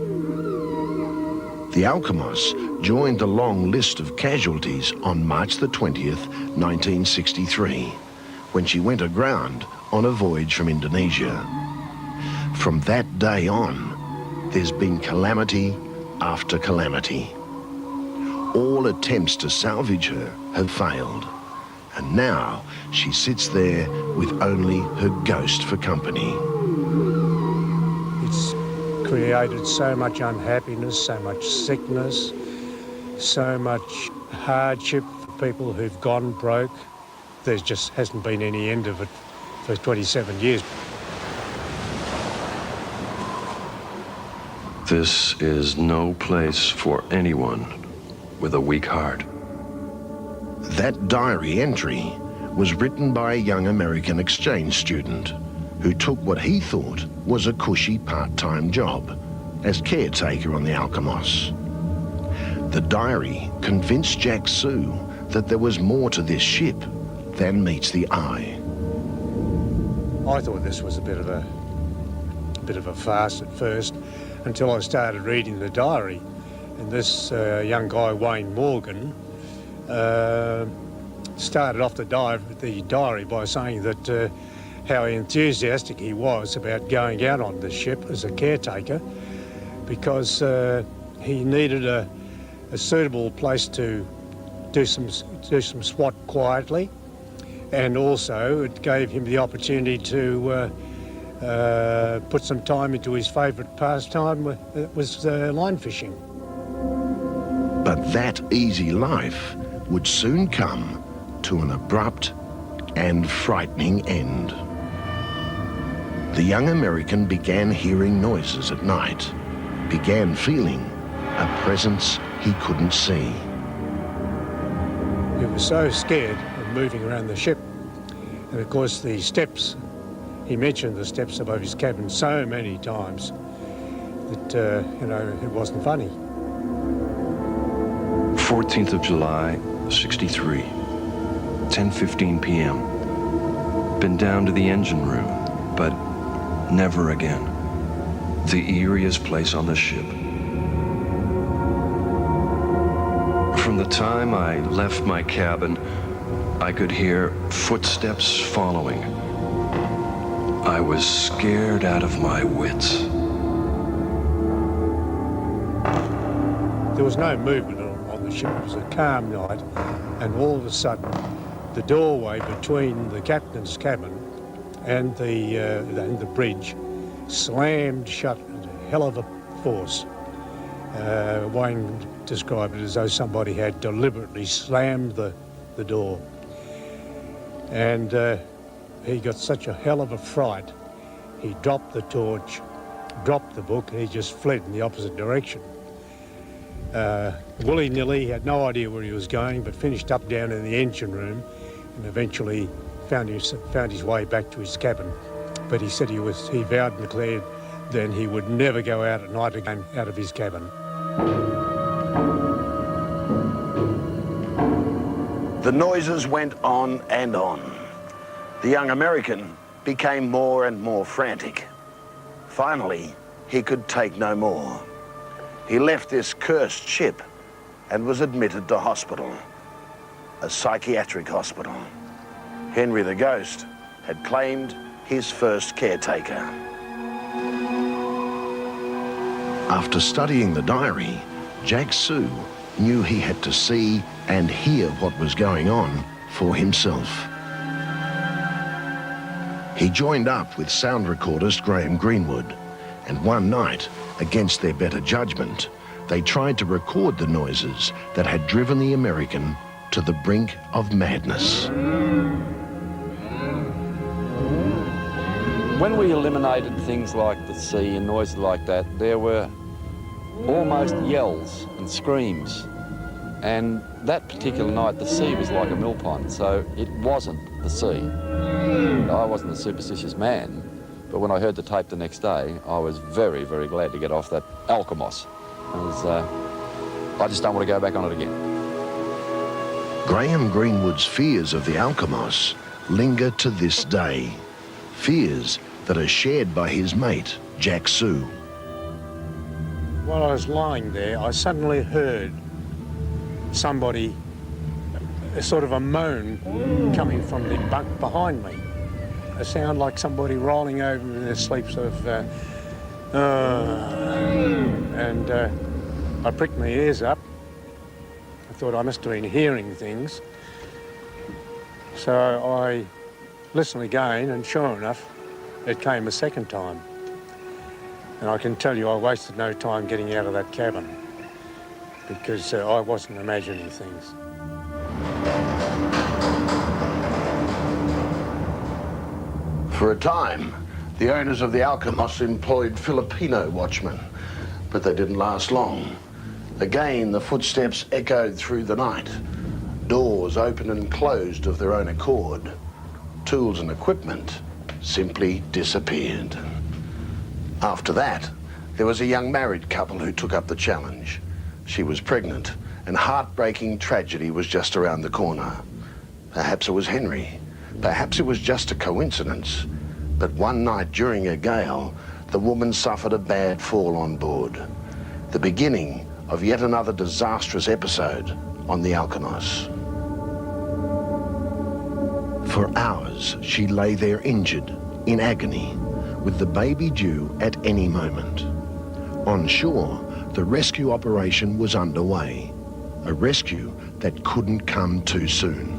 The Alkimos joined the long list of casualties on March the 20th, 1963, when she went aground on a voyage from Indonesia. From that day on, there's been calamity after calamity. All attempts to salvage her have failed, and now she sits there with only her ghost for company. It's created so much unhappiness, so much sickness, so much hardship for people who've gone broke. There just hasn't been any end of it for 27 years. This is no place for anyone with a weak heart. That diary entry was written by a young American exchange student who took what he thought was a cushy part-time job as caretaker on the Alkimos. The diary convinced Jack Sue that there was more to this ship than meets the eye. I thought this was a bit of a farce at first, until I started reading the diary. And this young guy, Wayne Morgan, started off the diary by saying that how enthusiastic he was about going out on the ship as a caretaker, because he needed a suitable place to do some SWAT quietly, and also it gave him the opportunity to put some time into his favourite pastime, was line fishing. But that easy life would soon come to an abrupt and frightening end. The young American began hearing noises at night, began feeling a presence he couldn't see. He was so scared of moving around the ship. And of course the steps, he mentioned the steps above his cabin so many times that, it wasn't funny. 14th of July, 63, 10:15 p.m. Been down to the engine room, but never again. The eeriest place on the ship. From the time I left my cabin, I could hear footsteps following. I was scared out of my wits. There was no movement on the ship. It was a calm night, and all of a sudden, the doorway between the captain's cabin and the bridge slammed shut with a hell of a force. Wayne described it as though somebody had deliberately slammed the door. And he got such a hell of a fright, he dropped the torch, dropped the book, and he just fled in the opposite direction. Willy-nilly, he had no idea where he was going, but finished up down in the engine room and eventually found his way back to his cabin. But he said he vowed and declared then he would never go out at night again out of his cabin. The noises went on and on. The young American became more and more frantic. Finally, he could take no more. He left this cursed ship and was admitted to hospital, a psychiatric hospital. Henry the Ghost had claimed his first caretaker. After studying the diary, Jack Sue knew he had to see and hear what was going on for himself. He joined up with sound recordist Graham Greenwood, and one night, against their better judgment, they tried to record the noises that had driven the American to the brink of madness. When we eliminated things like the sea and noises like that, there were almost yells and screams. And that particular night, the sea was like a mill pond, so it wasn't the sea. I wasn't a superstitious man, but when I heard the tape the next day, I was very, very glad to get off that Alkimos. I just don't want to go back on it again. Graham Greenwood's fears of the Alkimos linger to this day. Fears that are shared by his mate, Jack Sue. While I was lying there, I suddenly heard somebody, a sort of a moan coming from the bunk behind me. A sound like somebody rolling over in their sleep, sort of, I pricked my ears up. I thought I must have been hearing things. So I listened again, and sure enough, it came a second time. And I can tell you I wasted no time getting out of that cabin because I wasn't imagining things. For a time, the owners of the Alkimos employed Filipino watchmen, but they didn't last long. Again, the footsteps echoed through the night. Doors opened and closed of their own accord. Tools and equipment simply disappeared. After that, there was a young married couple who took up the challenge. She was pregnant, and heartbreaking tragedy was just around the corner. Perhaps it was Henry. Perhaps it was just a coincidence. But one night during a gale, the woman suffered a bad fall on board. The beginning of yet another disastrous episode on the Alkimos. For hours, she lay there injured, in agony, with the baby due at any moment. On shore, the rescue operation was underway, a rescue that couldn't come too soon.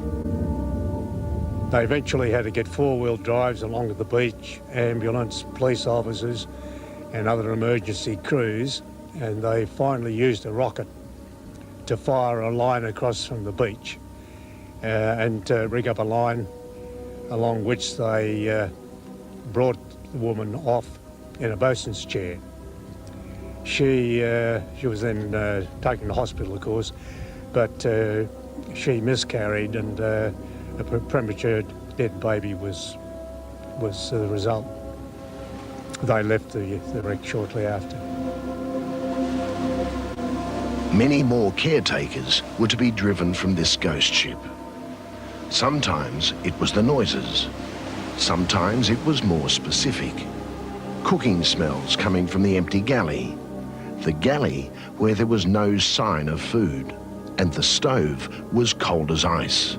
They eventually had to get four-wheel drives along to the beach, ambulance, police officers and other emergency crews, and they finally used a rocket to fire a line across from the beach and rig up a line along which they brought the woman off in a bosun's chair. She was then taken to hospital, of course, but she miscarried, and a premature dead baby was the result. They left the wreck shortly after. Many more caretakers were to be driven from this ghost ship. Sometimes it was the noises. Sometimes it was more specific. Cooking smells coming from the empty galley. The galley where there was no sign of food, and the stove was cold as ice.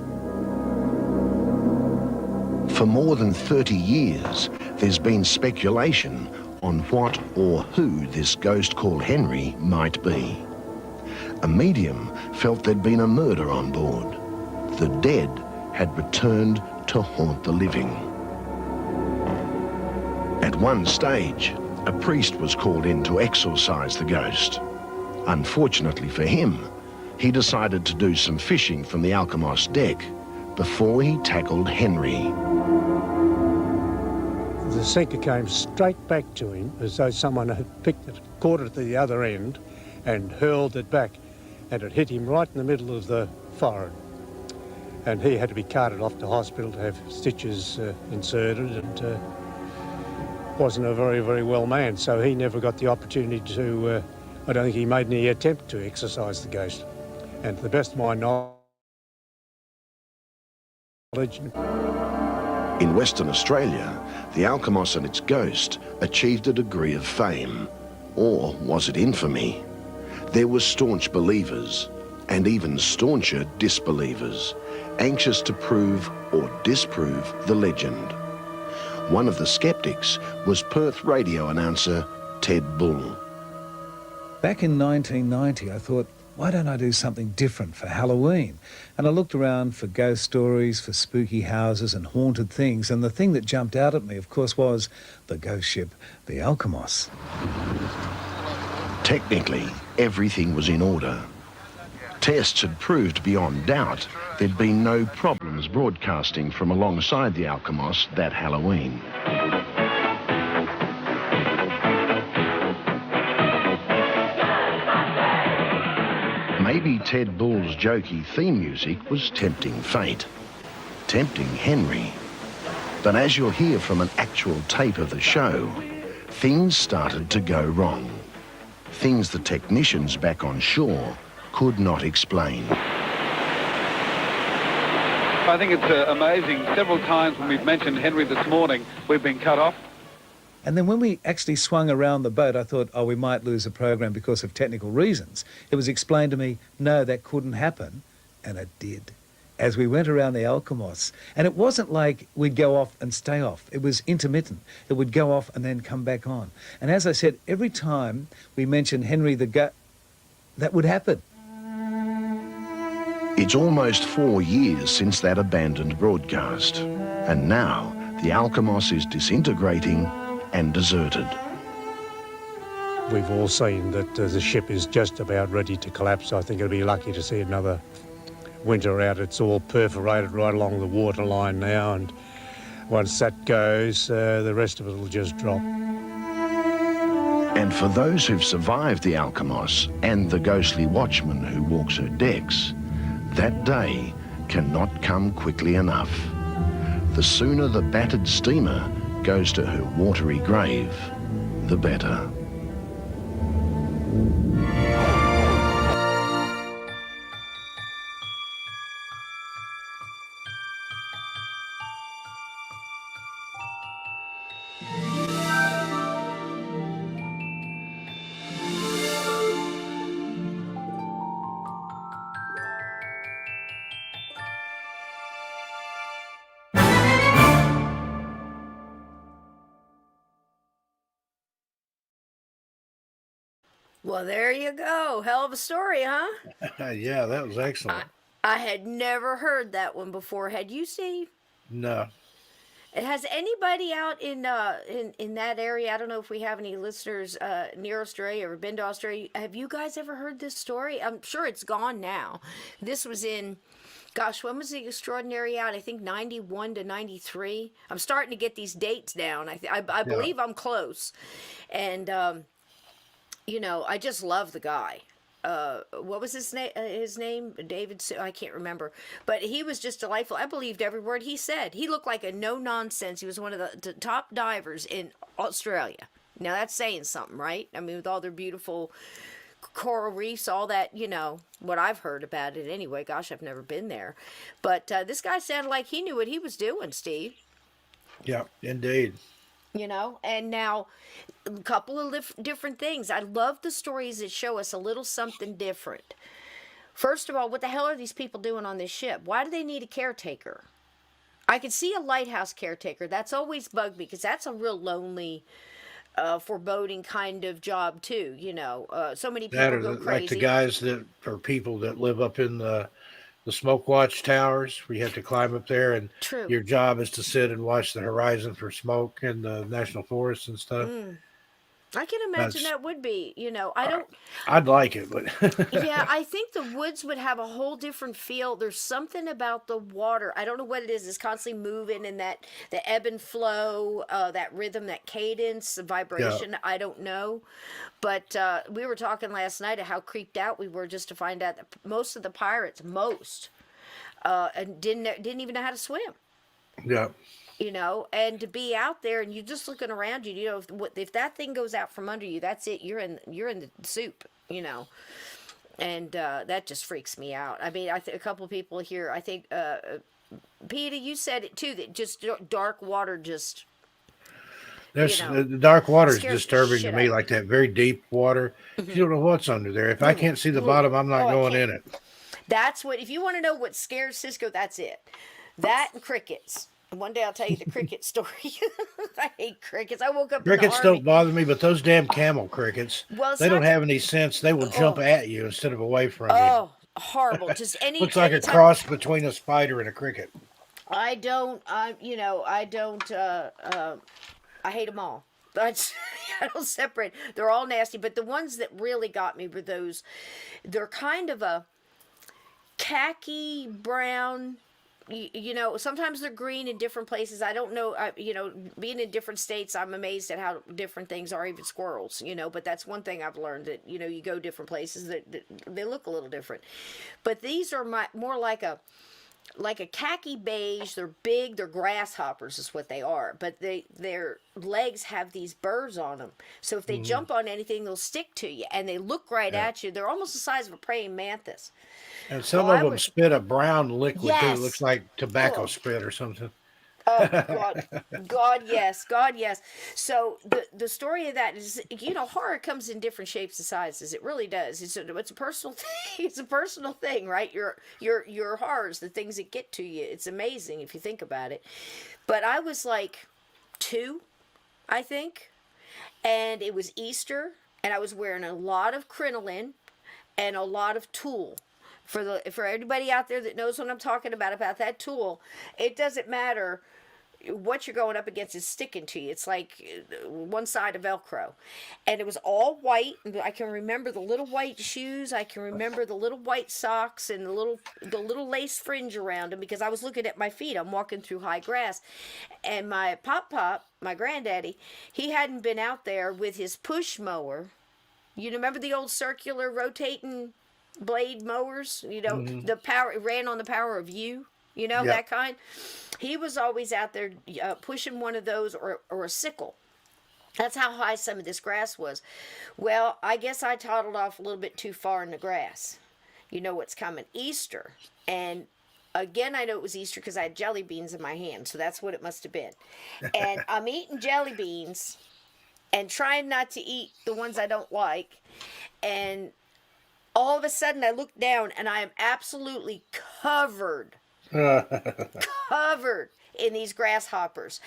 For more than 30 years, there's been speculation on what or who this ghost called Henry might be. A medium felt there'd been a murder on board. The dead had returned to haunt the living. At one stage, a priest was called in to exorcise the ghost. Unfortunately for him, he decided to do some fishing from the Alkimos deck before he tackled Henry. The sinker came straight back to him as though someone had picked it, caught it at the other end and hurled it back, and it hit him right in the middle of the forehead. And he had to be carted off to hospital to have stitches inserted, and wasn't a very, very well man, so he never got the opportunity to, I don't think he made any attempt to exorcise the ghost. And to the best of my knowledge... In Western Australia, the Alkimos and its ghost achieved a degree of fame. Or was it infamy? There were staunch believers, and even stauncher disbelievers, anxious to prove or disprove the legend. One of the skeptics was Perth radio announcer Ted Bull. Back in 1990, I thought, why don't I do something different for Halloween? And I looked around for ghost stories, for spooky houses and haunted things, and the thing that jumped out at me, of course, was the ghost ship, the Alkimos. Technically, everything was in order. Tests had proved beyond doubt there'd been no problems broadcasting from alongside the Alkimos that Halloween. Maybe Ted Bull's jokey theme music was tempting fate, tempting Henry. But as you'll hear from an actual tape of the show, things started to go wrong. Things the technicians back on shore could not explain. I think it's amazing. Several times when we've mentioned Henry this morning, we've been cut off. And then when we actually swung around the boat, I thought, oh, we might lose a program because of technical reasons. It was explained to me, no, that couldn't happen. And it did. As we went around the Alkimos. And it wasn't like we'd go off and stay off. It was intermittent. It would go off and then come back on. And as I said, every time we mentioned Henry that would happen. It's almost 4 years since that abandoned broadcast. And now the Alkimos is disintegrating and deserted. We've all seen that the ship is just about ready to collapse. I think it'll be lucky to see another winter out. It's all perforated right along the waterline now, and once that goes, the rest of it will just drop. And for those who've survived the Alkimos and the ghostly watchman who walks her decks, that day cannot come quickly enough. The sooner the battered steamer goes to her watery grave, the better. Well, there you go. Hell of a story, huh? Yeah, that was excellent. I had never heard that one before. Had you, Steve? No. Has anybody out in that area? I don't know if we have any listeners near Australia or been to Australia. Have you guys ever heard this story? I'm sure it's gone now. This was in, gosh, when was the Extraordinary out? I think 91 to 93. I'm starting to get these dates down. I believe I'm close, and I just love the guy. What was his name? His name, David. I can't remember, but he was just delightful. I believed every word he said. He looked like a no nonsense. He was one of the top divers in Australia. Now that's saying something, right? I mean, with all their beautiful coral reefs, all that, what I've heard about it anyway. Gosh, I've never been there, but this guy sounded like he knew what he was doing, Steve. Yeah, indeed. And now a couple of different things. I love the stories that show us a little something different. First of all, what the hell are these people doing on this ship? Why do they need a caretaker? I could see a lighthouse caretaker. That's always bugged me because that's a real lonely, foreboding kind of job too. So many people go crazy. Like the guys that are people that live up in the smoke watch towers, where you have to climb up there, and True. Your job is to sit and watch the horizon for smoke in the national forests and stuff. I can imagine that would be, I don't. I'd like it, but Yeah, I think the woods would have a whole different feel. There's something about the water. I don't know what it is. It's constantly moving, and the ebb and flow, that rhythm, that cadence, the vibration. Yeah. I don't know, but we were talking last night of how creeped out we were just to find out that most of the pirates, and didn't even know how to swim. Yeah. And to be out there and you're just looking around you, if that thing goes out from under you, that's it. You're in the soup, and that just freaks me out. I mean, a couple of people here, I think, Peter, you said it too, that just dark water just. The dark water is disturbing to me, like that very deep water. Mm-hmm. You don't know what's under there. If I can't see the bottom, I'm not going in it. That's what, if you want to know what scares Cisco, that's it. That and crickets. One day I'll tell you the cricket story. I hate crickets. I woke up. Crickets don't bother me, but those damn camel crickets, they don't have any sense. They will jump at you instead of away from you. Oh, horrible. Just looks like a cross between a spider and a cricket. I hate them all. I don't separate. They're all nasty, but the ones that really got me were those. They're kind of a khaki brown. Sometimes they're green in different places. I don't know. Being in different states, I'm amazed at how different things are, even squirrels, but that's one thing I've learned, that, you go different places that they look a little different. But these are more like a khaki beige. They're big. They're grasshoppers is what they are. But their legs have these burrs on them. So if they jump on anything, they'll stick to you. And they look right at you. They're almost the size of a praying mantis. And some of them spit a brown liquid too. It looks like tobacco spit or something. Oh, God, yes. So the story of that is, horror comes in different shapes and sizes. It really does. It's a personal thing. It's a personal thing, right? Your horrors, the things that get to you. It's amazing if you think about it. But I was like 2, I think, and it was Easter, and I was wearing a lot of crinoline and a lot of tulle. For everybody out there that knows what I'm talking about that tulle, it doesn't matter what you're going up against, is sticking to you. It's like one side of Velcro. And it was all white. I can remember the little white shoes. I can remember the little white socks and the little lace fringe around them, because I was looking at my feet. I'm walking through high grass. And my pop, my granddaddy, he hadn't been out there with his push mower. You remember the old circular rotating blade mowers, the power, it ran on the power of you, that kind. He was always out there pushing one of those, or a sickle. That's how high some of this grass was. Well, I guess I toddled off a little bit too far in the grass. You know what's coming? Easter. And again, I know it was Easter because I had jelly beans in my hand, so that's what it must have been. And I'm eating jelly beans and trying not to eat the ones I don't like. And all of a sudden, I look down, and I am absolutely covered in these grasshoppers.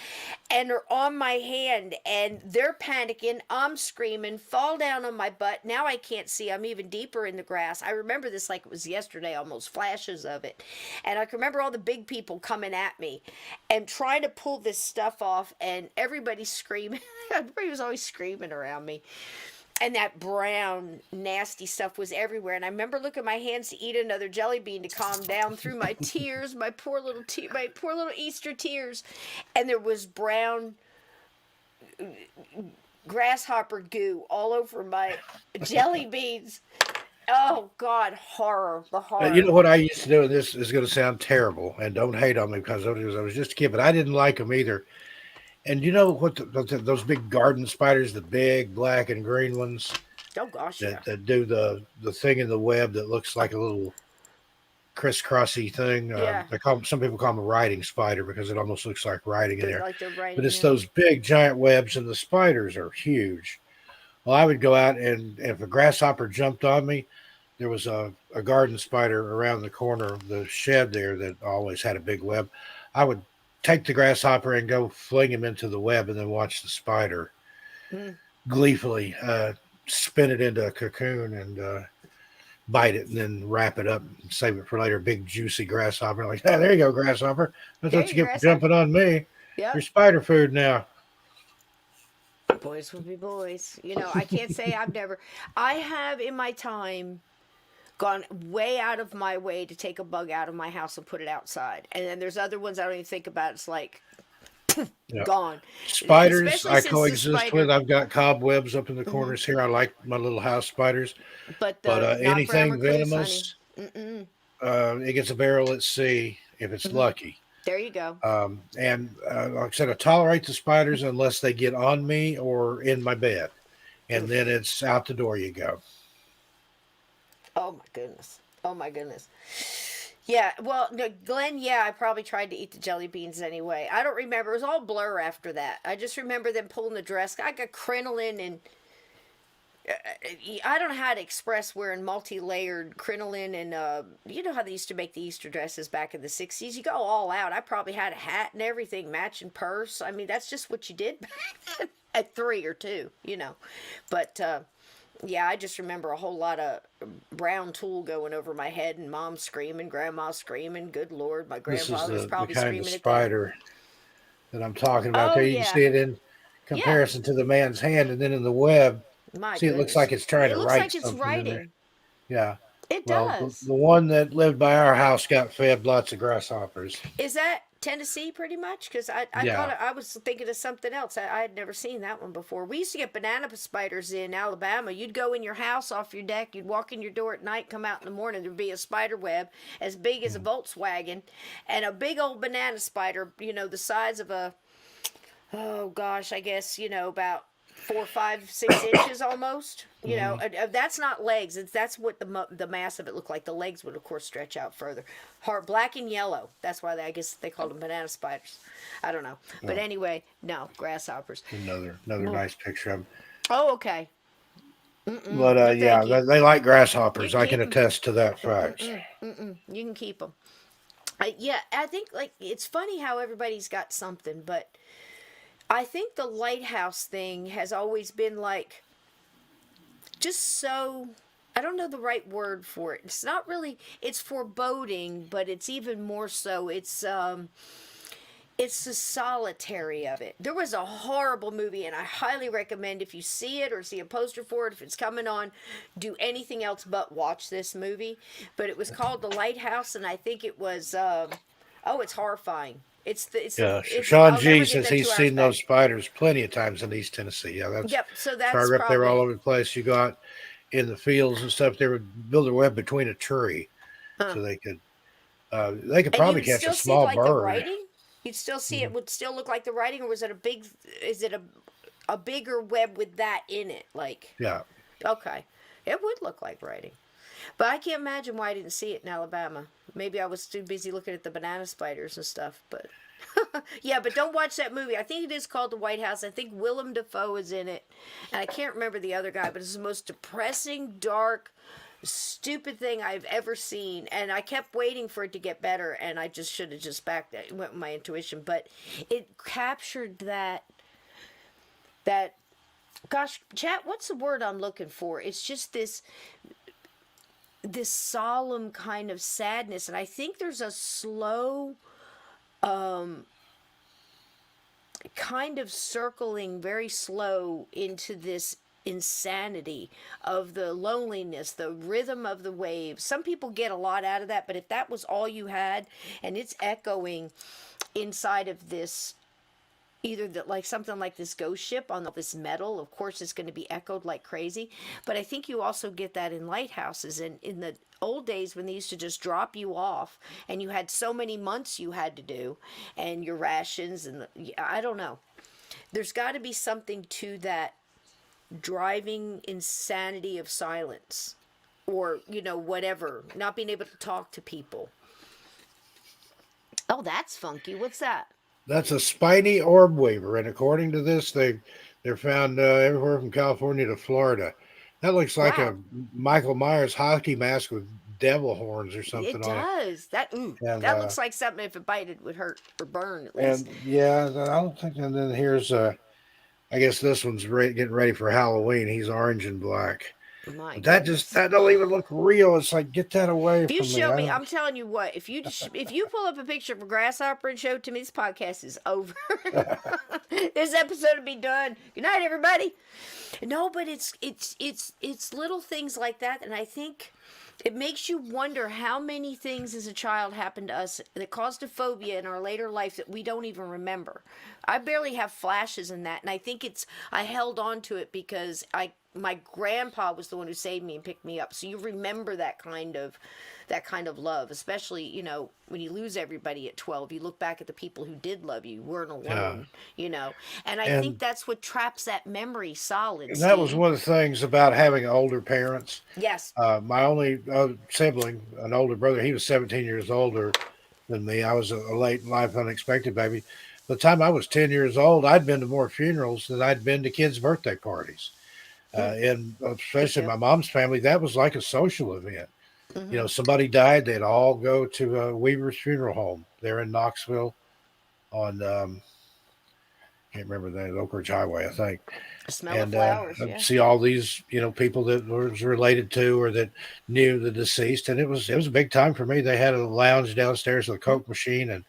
And they're on my hand, and they're panicking. I'm screaming, fall down on my butt. Now I can't see. I'm even deeper in the grass. I remember this like it was yesterday, almost flashes of it. And I can remember all the big people coming at me and trying to pull this stuff off, and everybody's screaming. Everybody was always screaming around me. And that brown, nasty stuff was everywhere. And I remember looking at my hands to eat another jelly bean to calm down through my tears, my poor little Easter tears. And there was brown grasshopper goo all over my jelly beans. Oh God, horror, the horror. You know what I used to do, and this is going to sound terrible, and don't hate on me because I was just a kid, but I didn't like them either. And you know what? Those big garden spiders, the big black and green ones Oh gosh, yeah. that do the thing in the web that looks like a little crisscrossy thing. Yeah. Some people call them a writing spider because it almost looks like writing in They're there. like they're writing. But it's yeah. those big giant webs, and the spiders are huge. Well, I would go out, and if a grasshopper jumped on me, there was a garden spider around the corner of the shed there that always had a big web. I would take the grasshopper and go fling him into the web and then watch the spider gleefully spin it into a cocoon and bite it and then wrap it up and save it for later. Big juicy grasshopper. Like, hey, there you go, grasshopper. That's what you get for jumping on me. Yep. You're spider food now. Boys will be boys. You know, I can't say I have in my time gone way out of my way to take a bug out of my house and put it outside. And then there's other ones I don't even think about. It's like gone. Spiders Especially I since coexist with. I've got cobwebs up in the corners here. I like my little house spiders. But anything venomous, it gets a barrel at sea if it's lucky. There you go. Like I said, I tolerate the spiders unless they get on me or in my bed. And then it's out the door you go. Oh my goodness. Oh my goodness. Yeah, well, no, Glenn, yeah, I probably tried to eat the jelly beans anyway. I don't remember. It was all blur after that. I just remember them pulling the dress. I got crinoline and I don't know how to express wearing multi-layered crinoline and you know how they used to make the Easter dresses back in the 60s? You go all out. I probably had a hat and everything, matching purse. I mean, that's just what you did back then at 3 or 2, you know. But yeah, I just remember a whole lot of brown tulle going over my head and mom screaming, grandma screaming. Good Lord, my grandfather was probably the kind screaming of at spider that I'm talking about. Oh, there you yeah. can see it in comparison to the man's hand, and then in the web, My see, goodness. it looks like it's trying to looks write like it's something in there. writing. Yeah. It Well, does. the one that lived by our house got fed lots of grasshoppers. Is that Tennessee pretty much? Because I Yeah. thought I was thinking of something else. I had never seen that one before. We used to get banana spiders in Alabama. You'd go in your house off your deck. You'd walk in your door at night, come out in the morning. There'd be a spider web as big as a Volkswagen and a big old banana spider, you know, the size of a, oh gosh, I guess, you know, about 4, 5, 6 inches almost. You know, that's not legs. That's what the mass of it looked like. The legs would, of course, stretch out further. Hard black and yellow. That's why I guess they called them banana spiders. I don't know. But anyway, no, grasshoppers. Another nice picture of them. Oh, okay. But yeah, you. they like grasshoppers. You I can keep 'em. attest to that fact. You can keep them. Yeah, I think like it's funny how everybody's got something, but I think the lighthouse thing has always been like just so, I don't know the right word for it. It's not really, it's foreboding, but it's even more so. It's the solitary of it. There was a horrible movie, and I highly recommend if you see it or see a poster for it, if it's coming on, do anything else but watch this movie. But it was called The Lighthouse, and I think it was, it's horrifying. Sean G says he's seen those spiders plenty of times in East Tennessee. Yeah, that's so that's right up probably, there all over the place. You go out in the fields and stuff. They would build a web between a tree, so they could probably catch a small like bird. The writing? You'd still see it would still look like the writing, or was it a bigger web with that in it? Like, yeah, okay, it would look like writing, but I can't imagine why I didn't see it in Alabama. Maybe I was too busy looking at the banana spiders and stuff, but yeah, but don't watch that movie. I think it is called The White House. I think Willem Dafoe is in it, and I can't remember the other guy, but it's the most depressing, dark, stupid thing I've ever seen, and I kept waiting for it to get better, and I just should have just backed it, went with my intuition, but it captured that gosh, chat, what's the word I'm looking for? It's just this solemn kind of sadness, and I think there's a slow kind of circling very slow into this insanity of the loneliness, the rhythm of the waves. Some people get a lot out of that, but if that was all you had and it's echoing inside of this either that, like something like this ghost ship on this metal, of course it's going to be echoed like crazy, but I think you also get that in lighthouses. And in the old days when they used to just drop you off and you had so many months you had to do and your rations and I don't know, there's got to be something to that driving insanity of silence, or whatever, not being able to talk to people. Oh, that's funky. What's that? That's a spiny orb weaver, and according to this, they're found everywhere from California to Florida. That looks like Wow. a Michael Myers hockey mask with devil horns or something It on it. does. That that looks like something, if it bited, would hurt or burn at least. And yeah, I don't think. And then here's I guess this one's getting ready for Halloween. He's orange and black. My But that goodness. that don't even look real. It's like, get that away If you from me. show I me, don't- I'm telling you what. If you pull up a picture of a grasshopper and show it to me, this podcast is over. This episode will be done. Good night, everybody. No, but it's little things like that, and I think it makes you wonder how many things as a child happened to us that caused a phobia in our later life that we don't even remember. I barely have flashes in that, and I think I held on to it because my grandpa was the one who saved me and picked me up. So you remember that kind of love, especially, when you lose everybody at 12, you look back at the people who did love you, weren't alone, and I think that's what traps that memory solid. And that was Steve. one of the things about having older parents. Yes. My only sibling, an older brother, he was 17 years older than me. I was a late in life unexpected baby. By the time I was 10 years old, I'd been to more funerals than I'd been to kids' birthday parties. And especially my mom's family, that was like a social event. Mm-hmm. Somebody died, they'd all go to Weaver's funeral home there in Knoxville on, can't remember the name, Oak Ridge Highway, I think. The smell of flowers, I'd yeah. see all these, people that was related to or that knew the deceased. And it was a big time for me. They had a lounge downstairs with a Coke machine and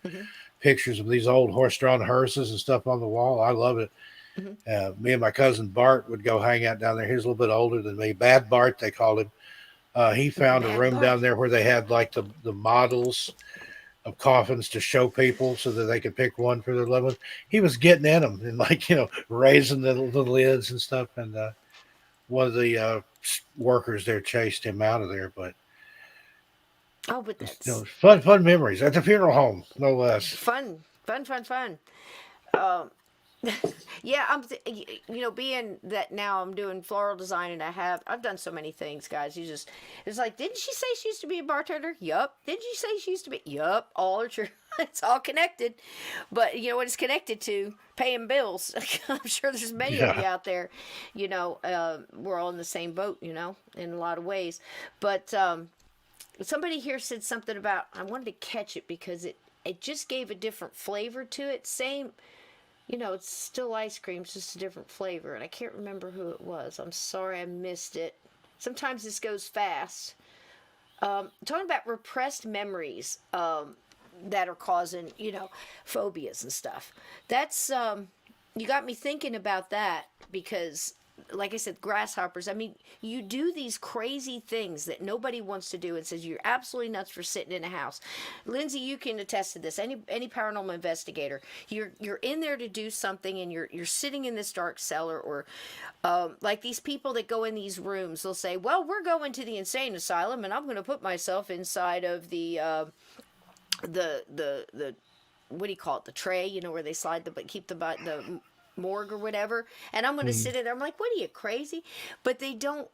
pictures of these old horse-drawn hearses and stuff on the wall. I love it. Me and my cousin Bart would go hang out down there. He was a little bit older than me. Bad Bart, they called him. He found a room down there where they had like the models of coffins to show people so that they could pick one for their loved one. He was getting in them and raising the lids and stuff. And one of the workers there chased him out of there. But but that's fun memories at the funeral home, no less. fun. Yeah, being that now I'm doing floral design and I've done so many things, guys. It's like, didn't she say she used to be a bartender? Yup. Didn't you say she used to be? Yup. All are true. It's all connected. But you know what it's connected to? Paying bills. I'm sure there's many of you out there, we're all in the same boat, in a lot of ways. But somebody here said something about, I wanted to catch it because it just gave a different flavor to it. Same. It's still ice cream, it's just a different flavor. And I can't remember who it was. I'm sorry I missed it. Sometimes this goes fast. Talking about repressed memories that are causing, phobias and stuff. That's, you got me thinking about that because, like I said, grasshoppers, you do these crazy things that nobody wants to do and says you're absolutely nuts for sitting in a house. Lindsay, you can attest to this. Any paranormal investigator, you're in there to do something and you're sitting in this dark cellar, or like these people that go in these rooms, they'll say, well, we're going to the insane asylum and I'm going to put myself inside of the what do you call it, the tray, where they slide keep the morgue or whatever, and I'm going to sit in there. I'm like, what are you, crazy? But they don't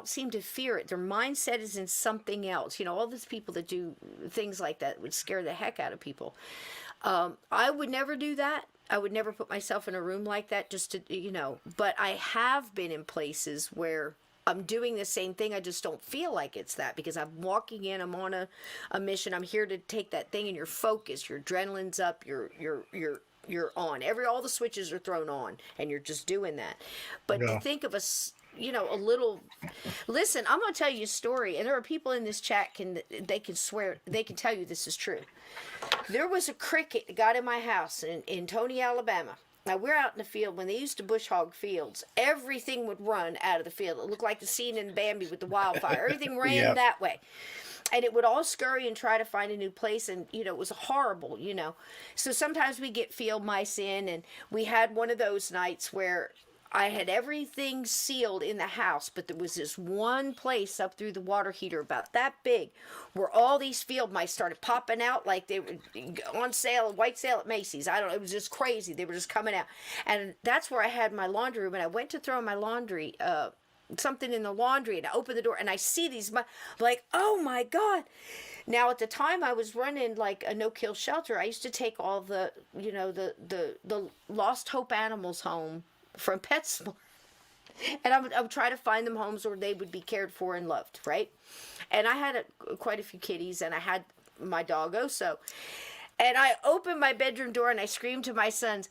seem to fear it. Their mindset is in something else. All these people that do things like that would scare the heck out of people. I would never do that. I would never put myself in a room like that just to, but I have been in places where I'm doing the same thing. I just don't feel like it's that because I'm walking in, I'm on a mission. I'm here to take that thing, and you're focused, your adrenaline's up, you're on. All the switches are thrown on and you're just doing that. But to think of a little, listen, I'm going to tell you a story, and there are people in this chat they can swear, they can tell you this is true. There was a cricket that got in my house in Tony, Alabama. Now, we're out in the field. When they used to bush hog fields, everything would run out of the field. It looked like the scene in Bambi with the wildfire. Everything ran that way. and it would all scurry and try to find a new place, and it was horrible. So sometimes we get field mice in, and we had one of those nights where I had everything sealed in the house, but there was this one place up through the water heater about that big where all these field mice started popping out like they were on sale, white sale at Macy's. I don't know, it was just crazy. They were just coming out. And that's where I had my laundry room, and I went to throw my laundry, something in the laundry, and I opened the door and I see these like, oh my God. Now at the time I was running like a no-kill shelter. I used to take all the the lost hope animals home from PetSmart, and I would try to find them homes where they would be cared for and loved, right? And I had quite a few kitties, and I had my dog Oso. And I opened my bedroom door and I screamed to my sons,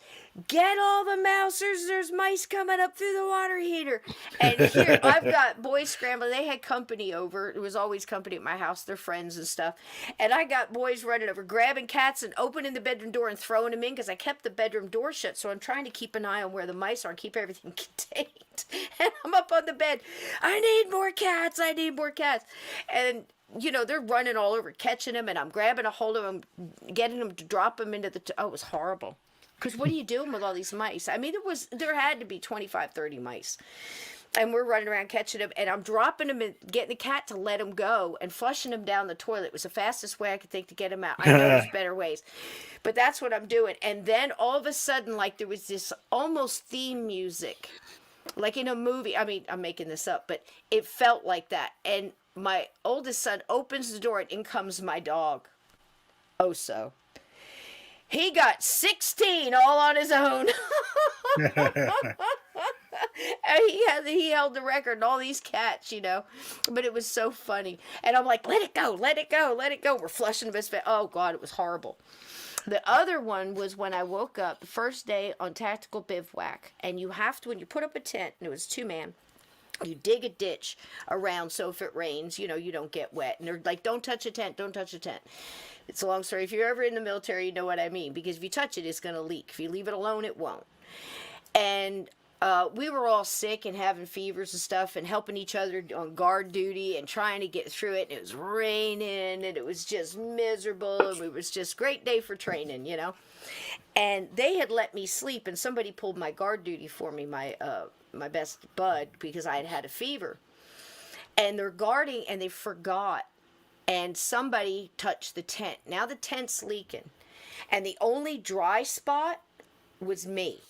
"Get all the mousers, there's mice coming up through the water heater." And here I've got boys scrambling. They had company over. There was always company at my house, their friends and stuff. And I got boys running over, grabbing cats and opening the bedroom door and throwing them in, because I kept the bedroom door shut. So I'm trying to keep an eye on where the mice are and keep everything contained. And I'm up on the bed. I need more cats. I need more cats. And they're running all over, catching them, and I'm grabbing a hold of them, getting them to drop them into the... Oh, it was horrible. Because what are you doing with all these mice? I mean, there had to be 25, 30 mice. And we're running around catching them, and I'm dropping them and getting the cat to let them go and flushing them down the toilet. It was the fastest way I could think to get them out. I know there's better ways. But that's what I'm doing. And then all of a sudden, like, there was this almost theme music. Like in a movie. I mean, I'm making this up, but it felt like that. And my oldest son opens the door, and in comes my dog, Oso. He got 16 all on his own. And he held the record, and all these cats, But it was so funny. And I'm like, let it go, let it go, let it go. We're flushing his face. Oh, God, it was horrible. The other one was when I woke up the first day on tactical bivouac. And you have to, when you put up a tent, and it was 2-man, you dig a ditch around so if it rains, you don't get wet. And they're like, don't touch a tent, don't touch a tent. It's a long story. If you're ever in the military, you know what I mean. Because if you touch it, it's going to leak. If you leave it alone, it won't. And we were all sick and having fevers and stuff and helping each other on guard duty and trying to get through it. And it was raining and it was just miserable. And it was just a great day for training, And they had let me sleep, and somebody pulled my guard duty for me, my best bud, because I had had a fever. And they're guarding, and they forgot. And somebody touched the tent. Now the tent's leaking. And the only dry spot was me.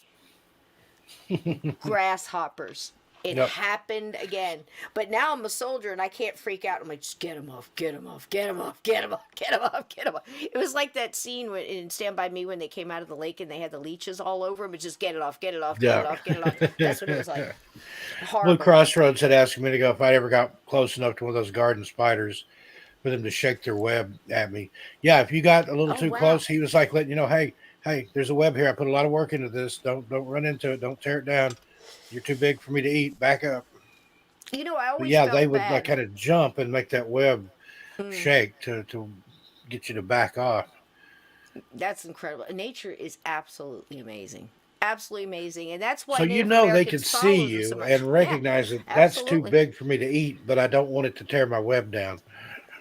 Grasshoppers. It happened again. But now I'm a soldier, and I can't freak out. I'm like, just get him off, get him off, get him off, get him off, get him off, get him off. It was like that scene in Stand By Me when they came out of the lake and they had the leeches all over them. It's just get it off, get it off, get it off, get it off. That's what it was like. Horrible. Blue Crossroads had asked me to go if I ever got close enough to one of those garden spiders for them to shake their web at me. Yeah, if you got a little too close, he was like letting you know, hey, there's a web here. I put a lot of work into this. Don't run into it. Don't tear it down. You're too big for me to eat. Back up. I always felt they would bad. like kind of jump and make that web shake to get you to back off. That's incredible. Nature is absolutely amazing. Absolutely amazing. And that's why so Native they Americans could follow see them you so much. and recognize that that's too absolutely. big for me to eat, but I don't want it to tear my web down.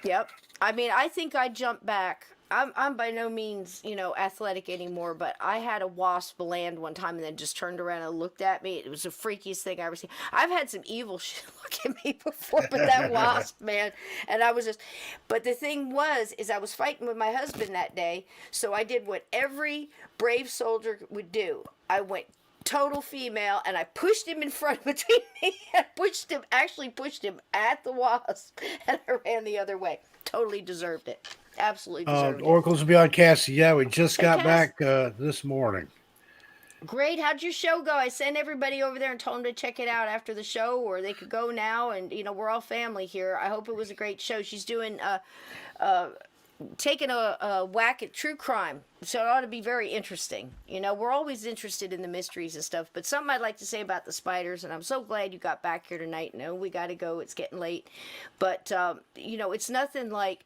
Yep. I mean, I think I jumped back. I'm by no means, athletic anymore, but I had a wasp land one time and then just turned around and looked at me. It was the freakiest thing I ever seen. I've had some evil shit look at me before, but that wasp, man. And I was but the thing is I was fighting with my husband that day, so I did what every brave soldier would do. I went total female, and I pushed him in front between me and pushed him at the wasp, and I ran the other way. Totally deserved it. Absolutely deserved it. Oracles will be on Cassie. Yeah, we just got back this morning. Great. How'd your show go? I sent everybody over there and told them to check it out after the show, or they could go now. And, we're all family here. I hope it was a great show. She's doing, taking a whack at true crime. So it ought to be very interesting. We're always interested in the mysteries and stuff. But something I'd like to say about the spiders, and I'm so glad you got back here tonight. No, we got to go. It's getting late. But, it's nothing like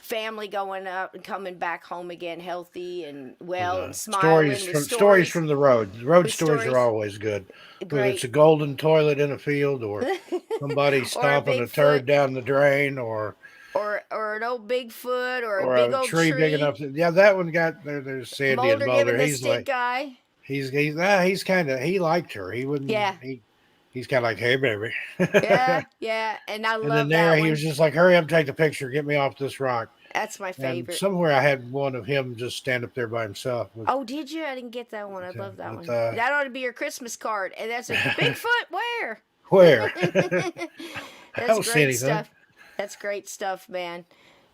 family going out and coming back home again healthy and well and smiling. Stories from the road. The road stories are always good. Great. Whether it's a golden toilet in a field or somebody stomping a turd down the drain or or an old Bigfoot or a or big a old tree big enough. Yeah, that one got there. There's Sandy and Mulder giving Mulder. the He's like stink eye. he's kind of he liked her. He wouldn't. Yeah. He's kind of like, hey baby. Yeah, and I And then love there that he one. was just like, hurry up, take the picture, get me off this rock. That's my And favorite. somewhere I had one of him just stand up there by himself. Oh, did you? I didn't get that one. I love that one. But, That ought to be your Christmas card. And that's a Bigfoot. Where? where? I That's don't see great anything. stuff. That's great stuff, man.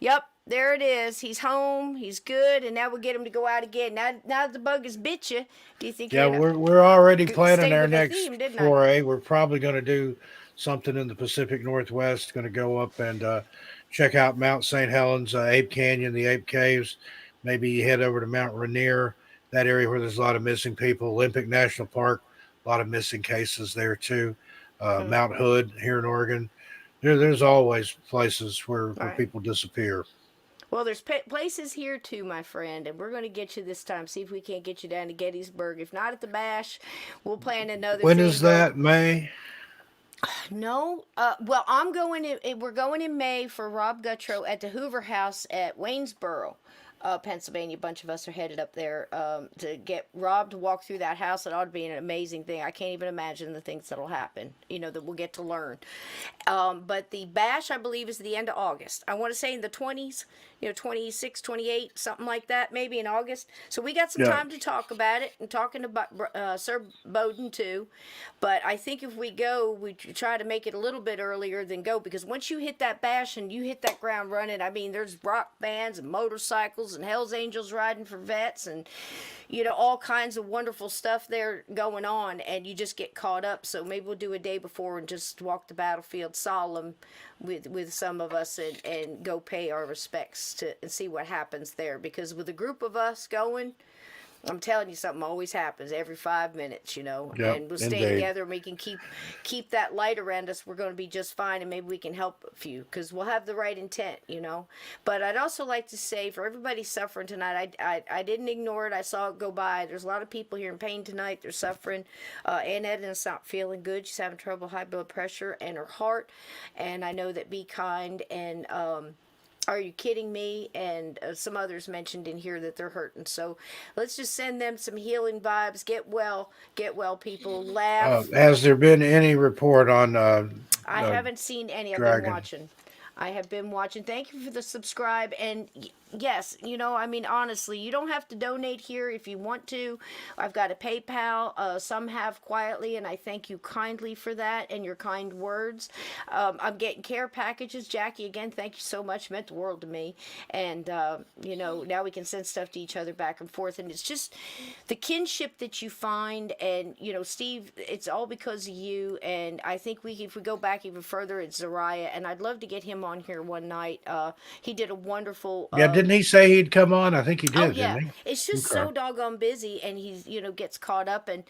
Yep, there it is. He's home. He's good, and now we'll get him to go out again. Now that the bug has bit you, do you think? Yeah, you're we're already Stay planning our with the next theme, didn't I? foray. We're probably going to do something in the Pacific Northwest. Going to go up and check out Mount St. Helens, Ape Canyon, the Ape Caves. Maybe head over to Mount Rainier, that area where there's a lot of missing people. Olympic National Park, a lot of missing cases there too. Mount Hood here in Oregon. There's always places where Right. people disappear. Well, there's places here too, my friend, and we're going to get you this time. See if we can't get you down to Gettysburg. If not at the Bash, we'll plan another. When thing. is that? May? No, well, I'm going in. We're going in May for Rob Guttrow at the Hoover House at Waynesboro, Pennsylvania. A bunch of us are headed up there to get Rob to walk through that house. It ought to be an amazing thing. I can't even imagine the things that'll happen. That we'll get to learn. But the Bash, I believe, is the end of August. I want to say in the 20s. 26, 28, something like that, maybe in August. So we got some time to talk about it, and talking about Sir Bowden too. But I think if we go, we try to make it a little bit earlier than go, because once you hit that Bash and you hit that ground running, I mean, there's rock bands and motorcycles and Hell's Angels riding for vets and all kinds of wonderful stuff there going on, and you just get caught up. So maybe we'll do a day before and just walk the battlefield solemn with some of us and go pay our respects and see what happens there. Because with a group of us going, I'm telling you, something always happens every 5 minutes, Yep, and we'll stay indeed. together and we can keep that light around us. We're going to be just fine, and maybe we can help a few because we'll have the right intent, But I'd also like to say, for everybody suffering tonight, I didn't ignore it. I saw it go by. There's a lot of people here in pain tonight. They're suffering. Aunt Edna's not feeling good. She's having trouble, high blood pressure and her heart. And I know that Be Kind and Are You Kidding Me? And some others mentioned in here that they're hurting. So let's just send them some healing vibes. Get well, people. Laugh. Has there been any report on? I haven't seen any. I've Dragon. been watching. I have been watching. Thank you for the subscribe. And yes, honestly, you don't have to donate here if you want to. I've got a PayPal. Some have quietly, and I thank you kindly for that and your kind words. I'm getting care packages. Jackie, again, thank you so much. Meant the world to me. And, now we can send stuff to each other back and forth. And it's just the kinship that you find. And, Steve, it's all because of you. And I think if we go back even further, it's Zariah. And I'd love to get him on here one night. He did a wonderful. Didn't he say he'd come on? I think he did. Oh yeah, didn't he? it's just so doggone busy, and he's gets caught up. And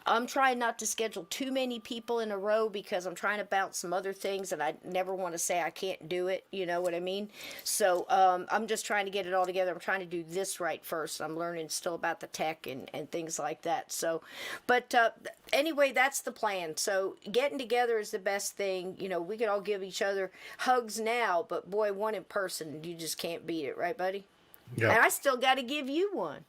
I'm trying not to schedule too many people in a row because I'm trying to bounce some other things, and I never want to say I can't do it. You know what I mean? So I'm just trying to get it all together. I'm trying to do this right first. I'm learning still about the tech and things like that. So, but anyway, that's the plan. So getting together is the best thing. We could all give each other hugs now, but boy, one in person, you just can't beat it, right, buddy? Yeah. And I still got to give you one.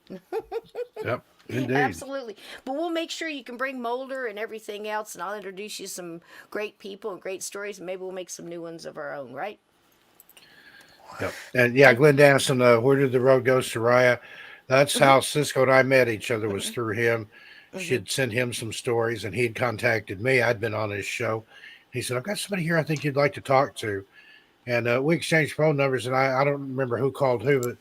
Yep. Indeed. Absolutely. But we'll make sure you can bring Mulder and everything else, and I'll introduce you some great people and great stories, and maybe we'll make some new ones of our own, right? Yep. And yeah, Glenn Dennison, Where Did the Road Go, Soraya? That's how Cisco and I met each other, was through him. She'd sent him some stories, and he'd contacted me. I'd been on his show. He said, I've got somebody here I think you'd like to talk to. And we exchanged phone numbers, and I don't remember who called who, but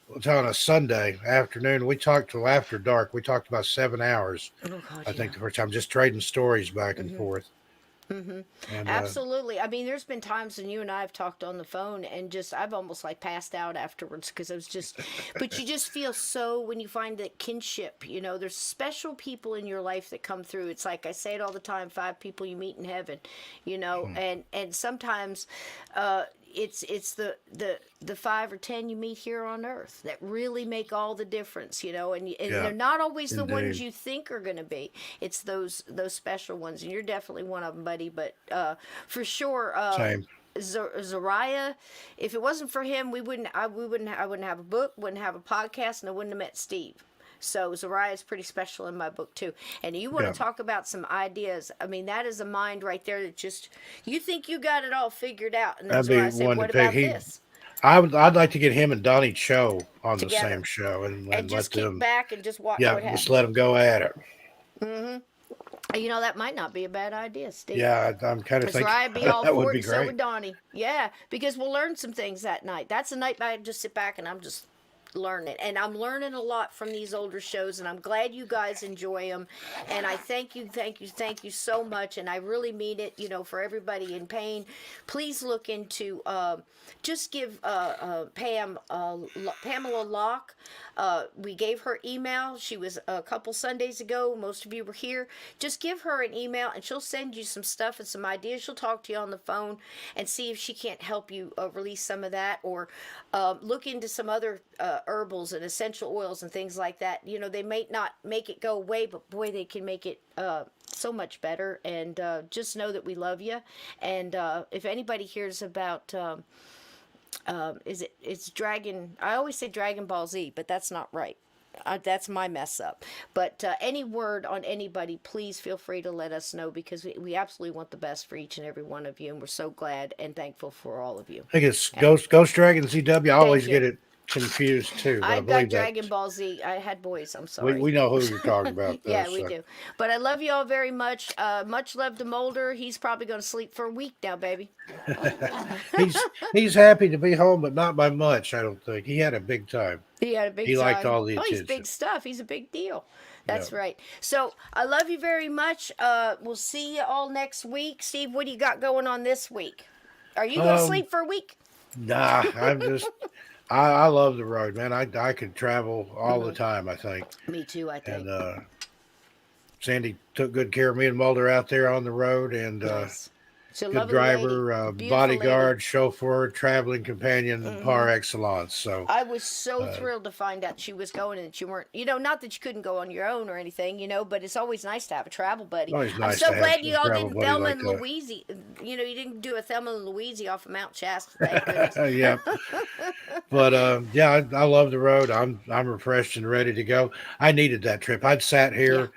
it was on a Sunday afternoon. We talked till after dark. We talked about 7 hours, I think, the first time, just trading stories back and forth. And, Absolutely. I mean, there's been times when you and I have talked on the phone and I've almost passed out afterwards because I was just, but you just feel so, when you find that kinship, there's special people in your life that come through. It's like I say it all the time, 5 people you meet in heaven, and sometimes, it's the 5 or 10 you meet here on earth that really make all the difference, and they're not always the ones you think are going to be. It's those special ones, and you're definitely one of them, buddy. But for sure, Same. Zariah, if it wasn't for him, I wouldn't have a book, wouldn't have a podcast, and I wouldn't have met Steve. So Zariah is pretty special in my book too. And you want to talk about some ideas? I mean, that is a mind right there that just you think you got it all figured out, and then Zariah said, "What about this?" I'd like to get him and Donnie Cho on the same show and just let kick them back and just watch what happens. just let them go at it. You know, that might not be a bad idea, Steve. Yeah, I'm kind of thinking I'd be all that for would it, be and so great. would Donnie. Yeah, because we'll learn some things that night. That's a night I just sit back and I'm just learning. And I'm learning a lot from these older shows, and I'm glad you guys enjoy them. And I thank you so much. And I really mean it, you know, for everybody in pain. Please look into, just give Pamela Locke. We gave her email. She was a couple Sundays ago. Most of you were here. Just give her an email and she'll send you some stuff and some ideas. She'll talk to you on the phone and see if she can't help you release some of that, or look into some other herbals and essential oils and things like that. You know, they may not make it go away, but boy, they can make it so much better. And just know that we love you. And if anybody hears about it's Dragon, I always say Dragon Ball Z, but that's not right. That's my mess up. But any word on anybody, please feel free to let us know, because we absolutely want the best for each and every one of you, and we're so glad and thankful for all of you. I think it's Ghost Dragon ZW. I always get it confused too. But I got believe Dragon Ball Z. I had boys. I'm sorry. We know who you're talking about. Though, yeah, we do. But I love you all very much. Much love to Mulder. He's probably going to sleep for a week now, baby. he's happy to be home, but not by much. I don't think he had a big time. He had a big time. He liked all the attention. He's big stuff. He's a big deal. That's right. So I love you very much. We'll see you all next week. Steve, what do you got going on this week? Are you going to sleep for a week? Nah, I'm just. I love the road, man. I could travel all the time, I think. Me too, I think. And Sandy took good care of me and Mulder out there on the road, and good driver, bodyguard, chauffeur, traveling companion, par excellence. So I was so thrilled to find out she was going and that you weren't, not that you couldn't go on your own or anything, but it's always nice to have a travel buddy. I'm so glad you all didn't Thelma and Louise. You didn't do a Thelma and Louise off of Mount Shasta. Thank goodness. Yeah. But I love the road. I'm refreshed and ready to go. I needed that trip. I'd sat here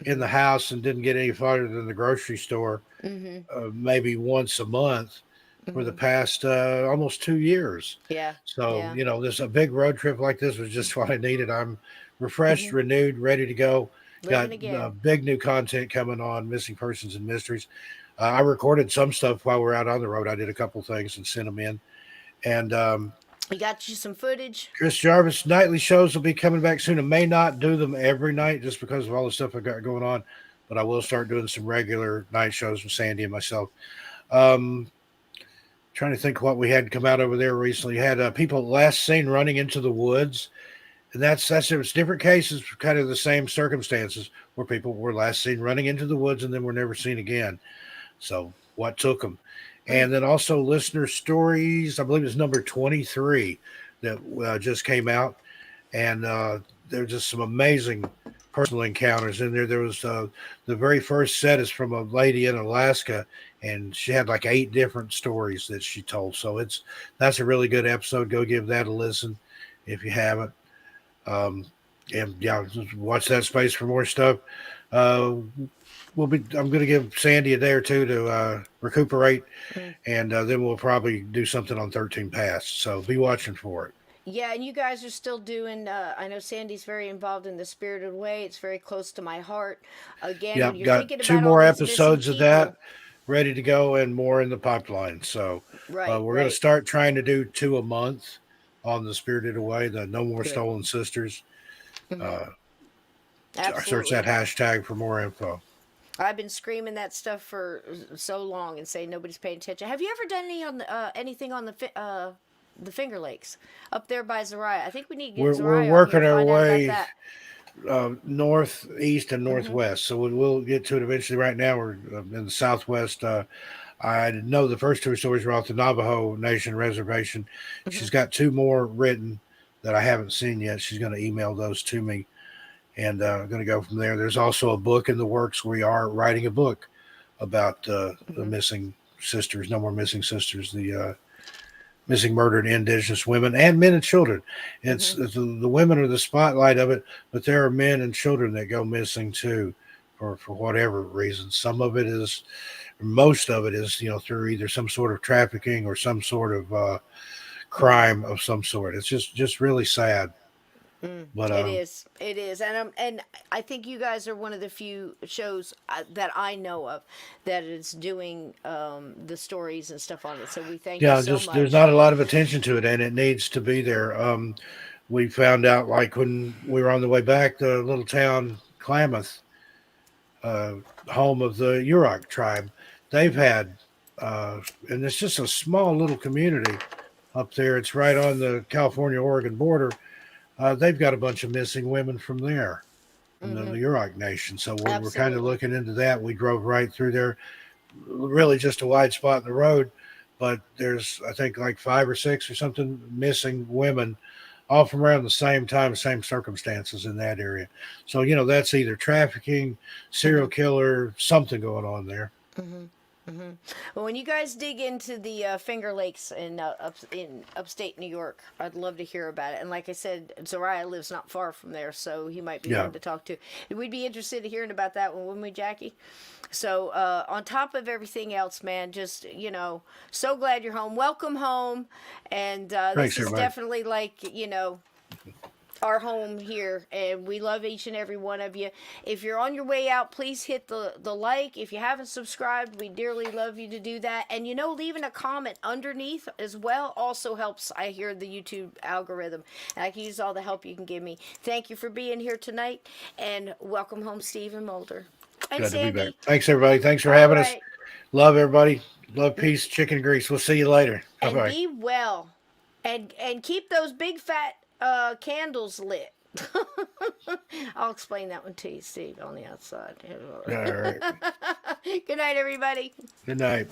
in the house and didn't get any farther than the grocery store. Maybe once a month for the past almost 2 years. Yeah. So, this a big road trip like this was just what I needed. I'm refreshed, renewed, ready to go. Got big new content coming on Missing Persons and Mysteries. I recorded some stuff while we were out on the road. I did a couple things and sent them in. And we got you some footage. Chris Jarvis nightly shows will be coming back soon. I may not do them every night just because of all the stuff I got going on, but I will start doing some regular night shows with Sandy and myself. Trying to think what we had come out over there recently. Had people last seen running into the woods, and that's it's different cases, kind of the same circumstances where people were last seen running into the woods and then were never seen again. So what took them? And then also listener stories. I believe it's number 23 that just came out, and there's just some amazing personal encounters in there. There was the very first set is from a lady in Alaska, and she had like 8 different stories that she told. So that's a really good episode. Go give that a listen if you haven't. And just watch that space for more stuff. I'm going to give Sandy a day or two to recuperate, and then we'll probably do something on 13 Past. So be watching for it. Yeah, and you guys are still doing, I know Sandy's very involved in the Spirited Way. It's very close to my heart. Again, when you're got thinking about 2 more all these episodes missing of that people, ready to go and more in the pipeline. So we're going to start trying to do 2 a month on the Spirited Away, the No More Stolen Sisters. Search that hashtag for more info. I've been screaming that stuff for so long and saying nobody's paying attention. Have you ever done anything on the Finger Lakes up there by Zariah? I think we need to get Zariah. We're working our way northeast and northwest, so we'll get to it eventually. Right now, we're in the southwest. I know the first 2 stories were off the Navajo Nation Reservation. She's got 2 more written that I haven't seen yet. She's going to email those to me, and I'm going to go from there. There's also a book in the works. We are writing a book about the missing sisters, no more missing sisters. The missing, murdered indigenous women and men and children. It's the women are the spotlight of it, but there are men and children that go missing too, for whatever reason. Some of it is, most of it is, through either some sort of trafficking or some sort of crime of some sort. It's just really sad. But it is, and I think you guys are one of the few shows that I know of that is doing the stories and stuff on it. So we thank you so much. There's not a lot of attention to it, and it needs to be there. We found out, like when we were on the way back, the little town Klamath, home of the Yurok tribe, they've had, and it's just a small little community up there. It's right on the California-Oregon border. They've got a bunch of missing women from there, from the Yurok Nation. So we're kind of looking into that. We drove right through there, really just a wide spot in the road, but there's, I think, like 5 or 6 or something missing women, all from around the same time, same circumstances in that area. So, that's either trafficking, serial killer, something going on there. Well, when you guys dig into the Finger Lakes in upstate New York, I'd love to hear about it. And like I said, Zariah lives not far from there, so he might be one to talk to. We'd be interested in hearing about that one, wouldn't we, Jackie? So on top of everything else, man, just, so glad you're home. Welcome home. And this is definitely like, our home here, and we love each and every one of you. If you're on your way out, please hit the like. If you haven't subscribed, we dearly love you to do that. And leaving a comment underneath as well also helps, I hear, the YouTube algorithm, and I can use all the help you can give me. Thank you for being here tonight, and welcome home, Steve and Mulder. And Glad Sandy. to be back. Thanks, everybody. Thanks for having us. Love everybody. Love, peace, chicken grease. We'll see you later. And Bye-bye. be well, and keep those big fat candles lit. I'll explain that one to you, Steve, on the outside. All right. Good night, everybody. Good night.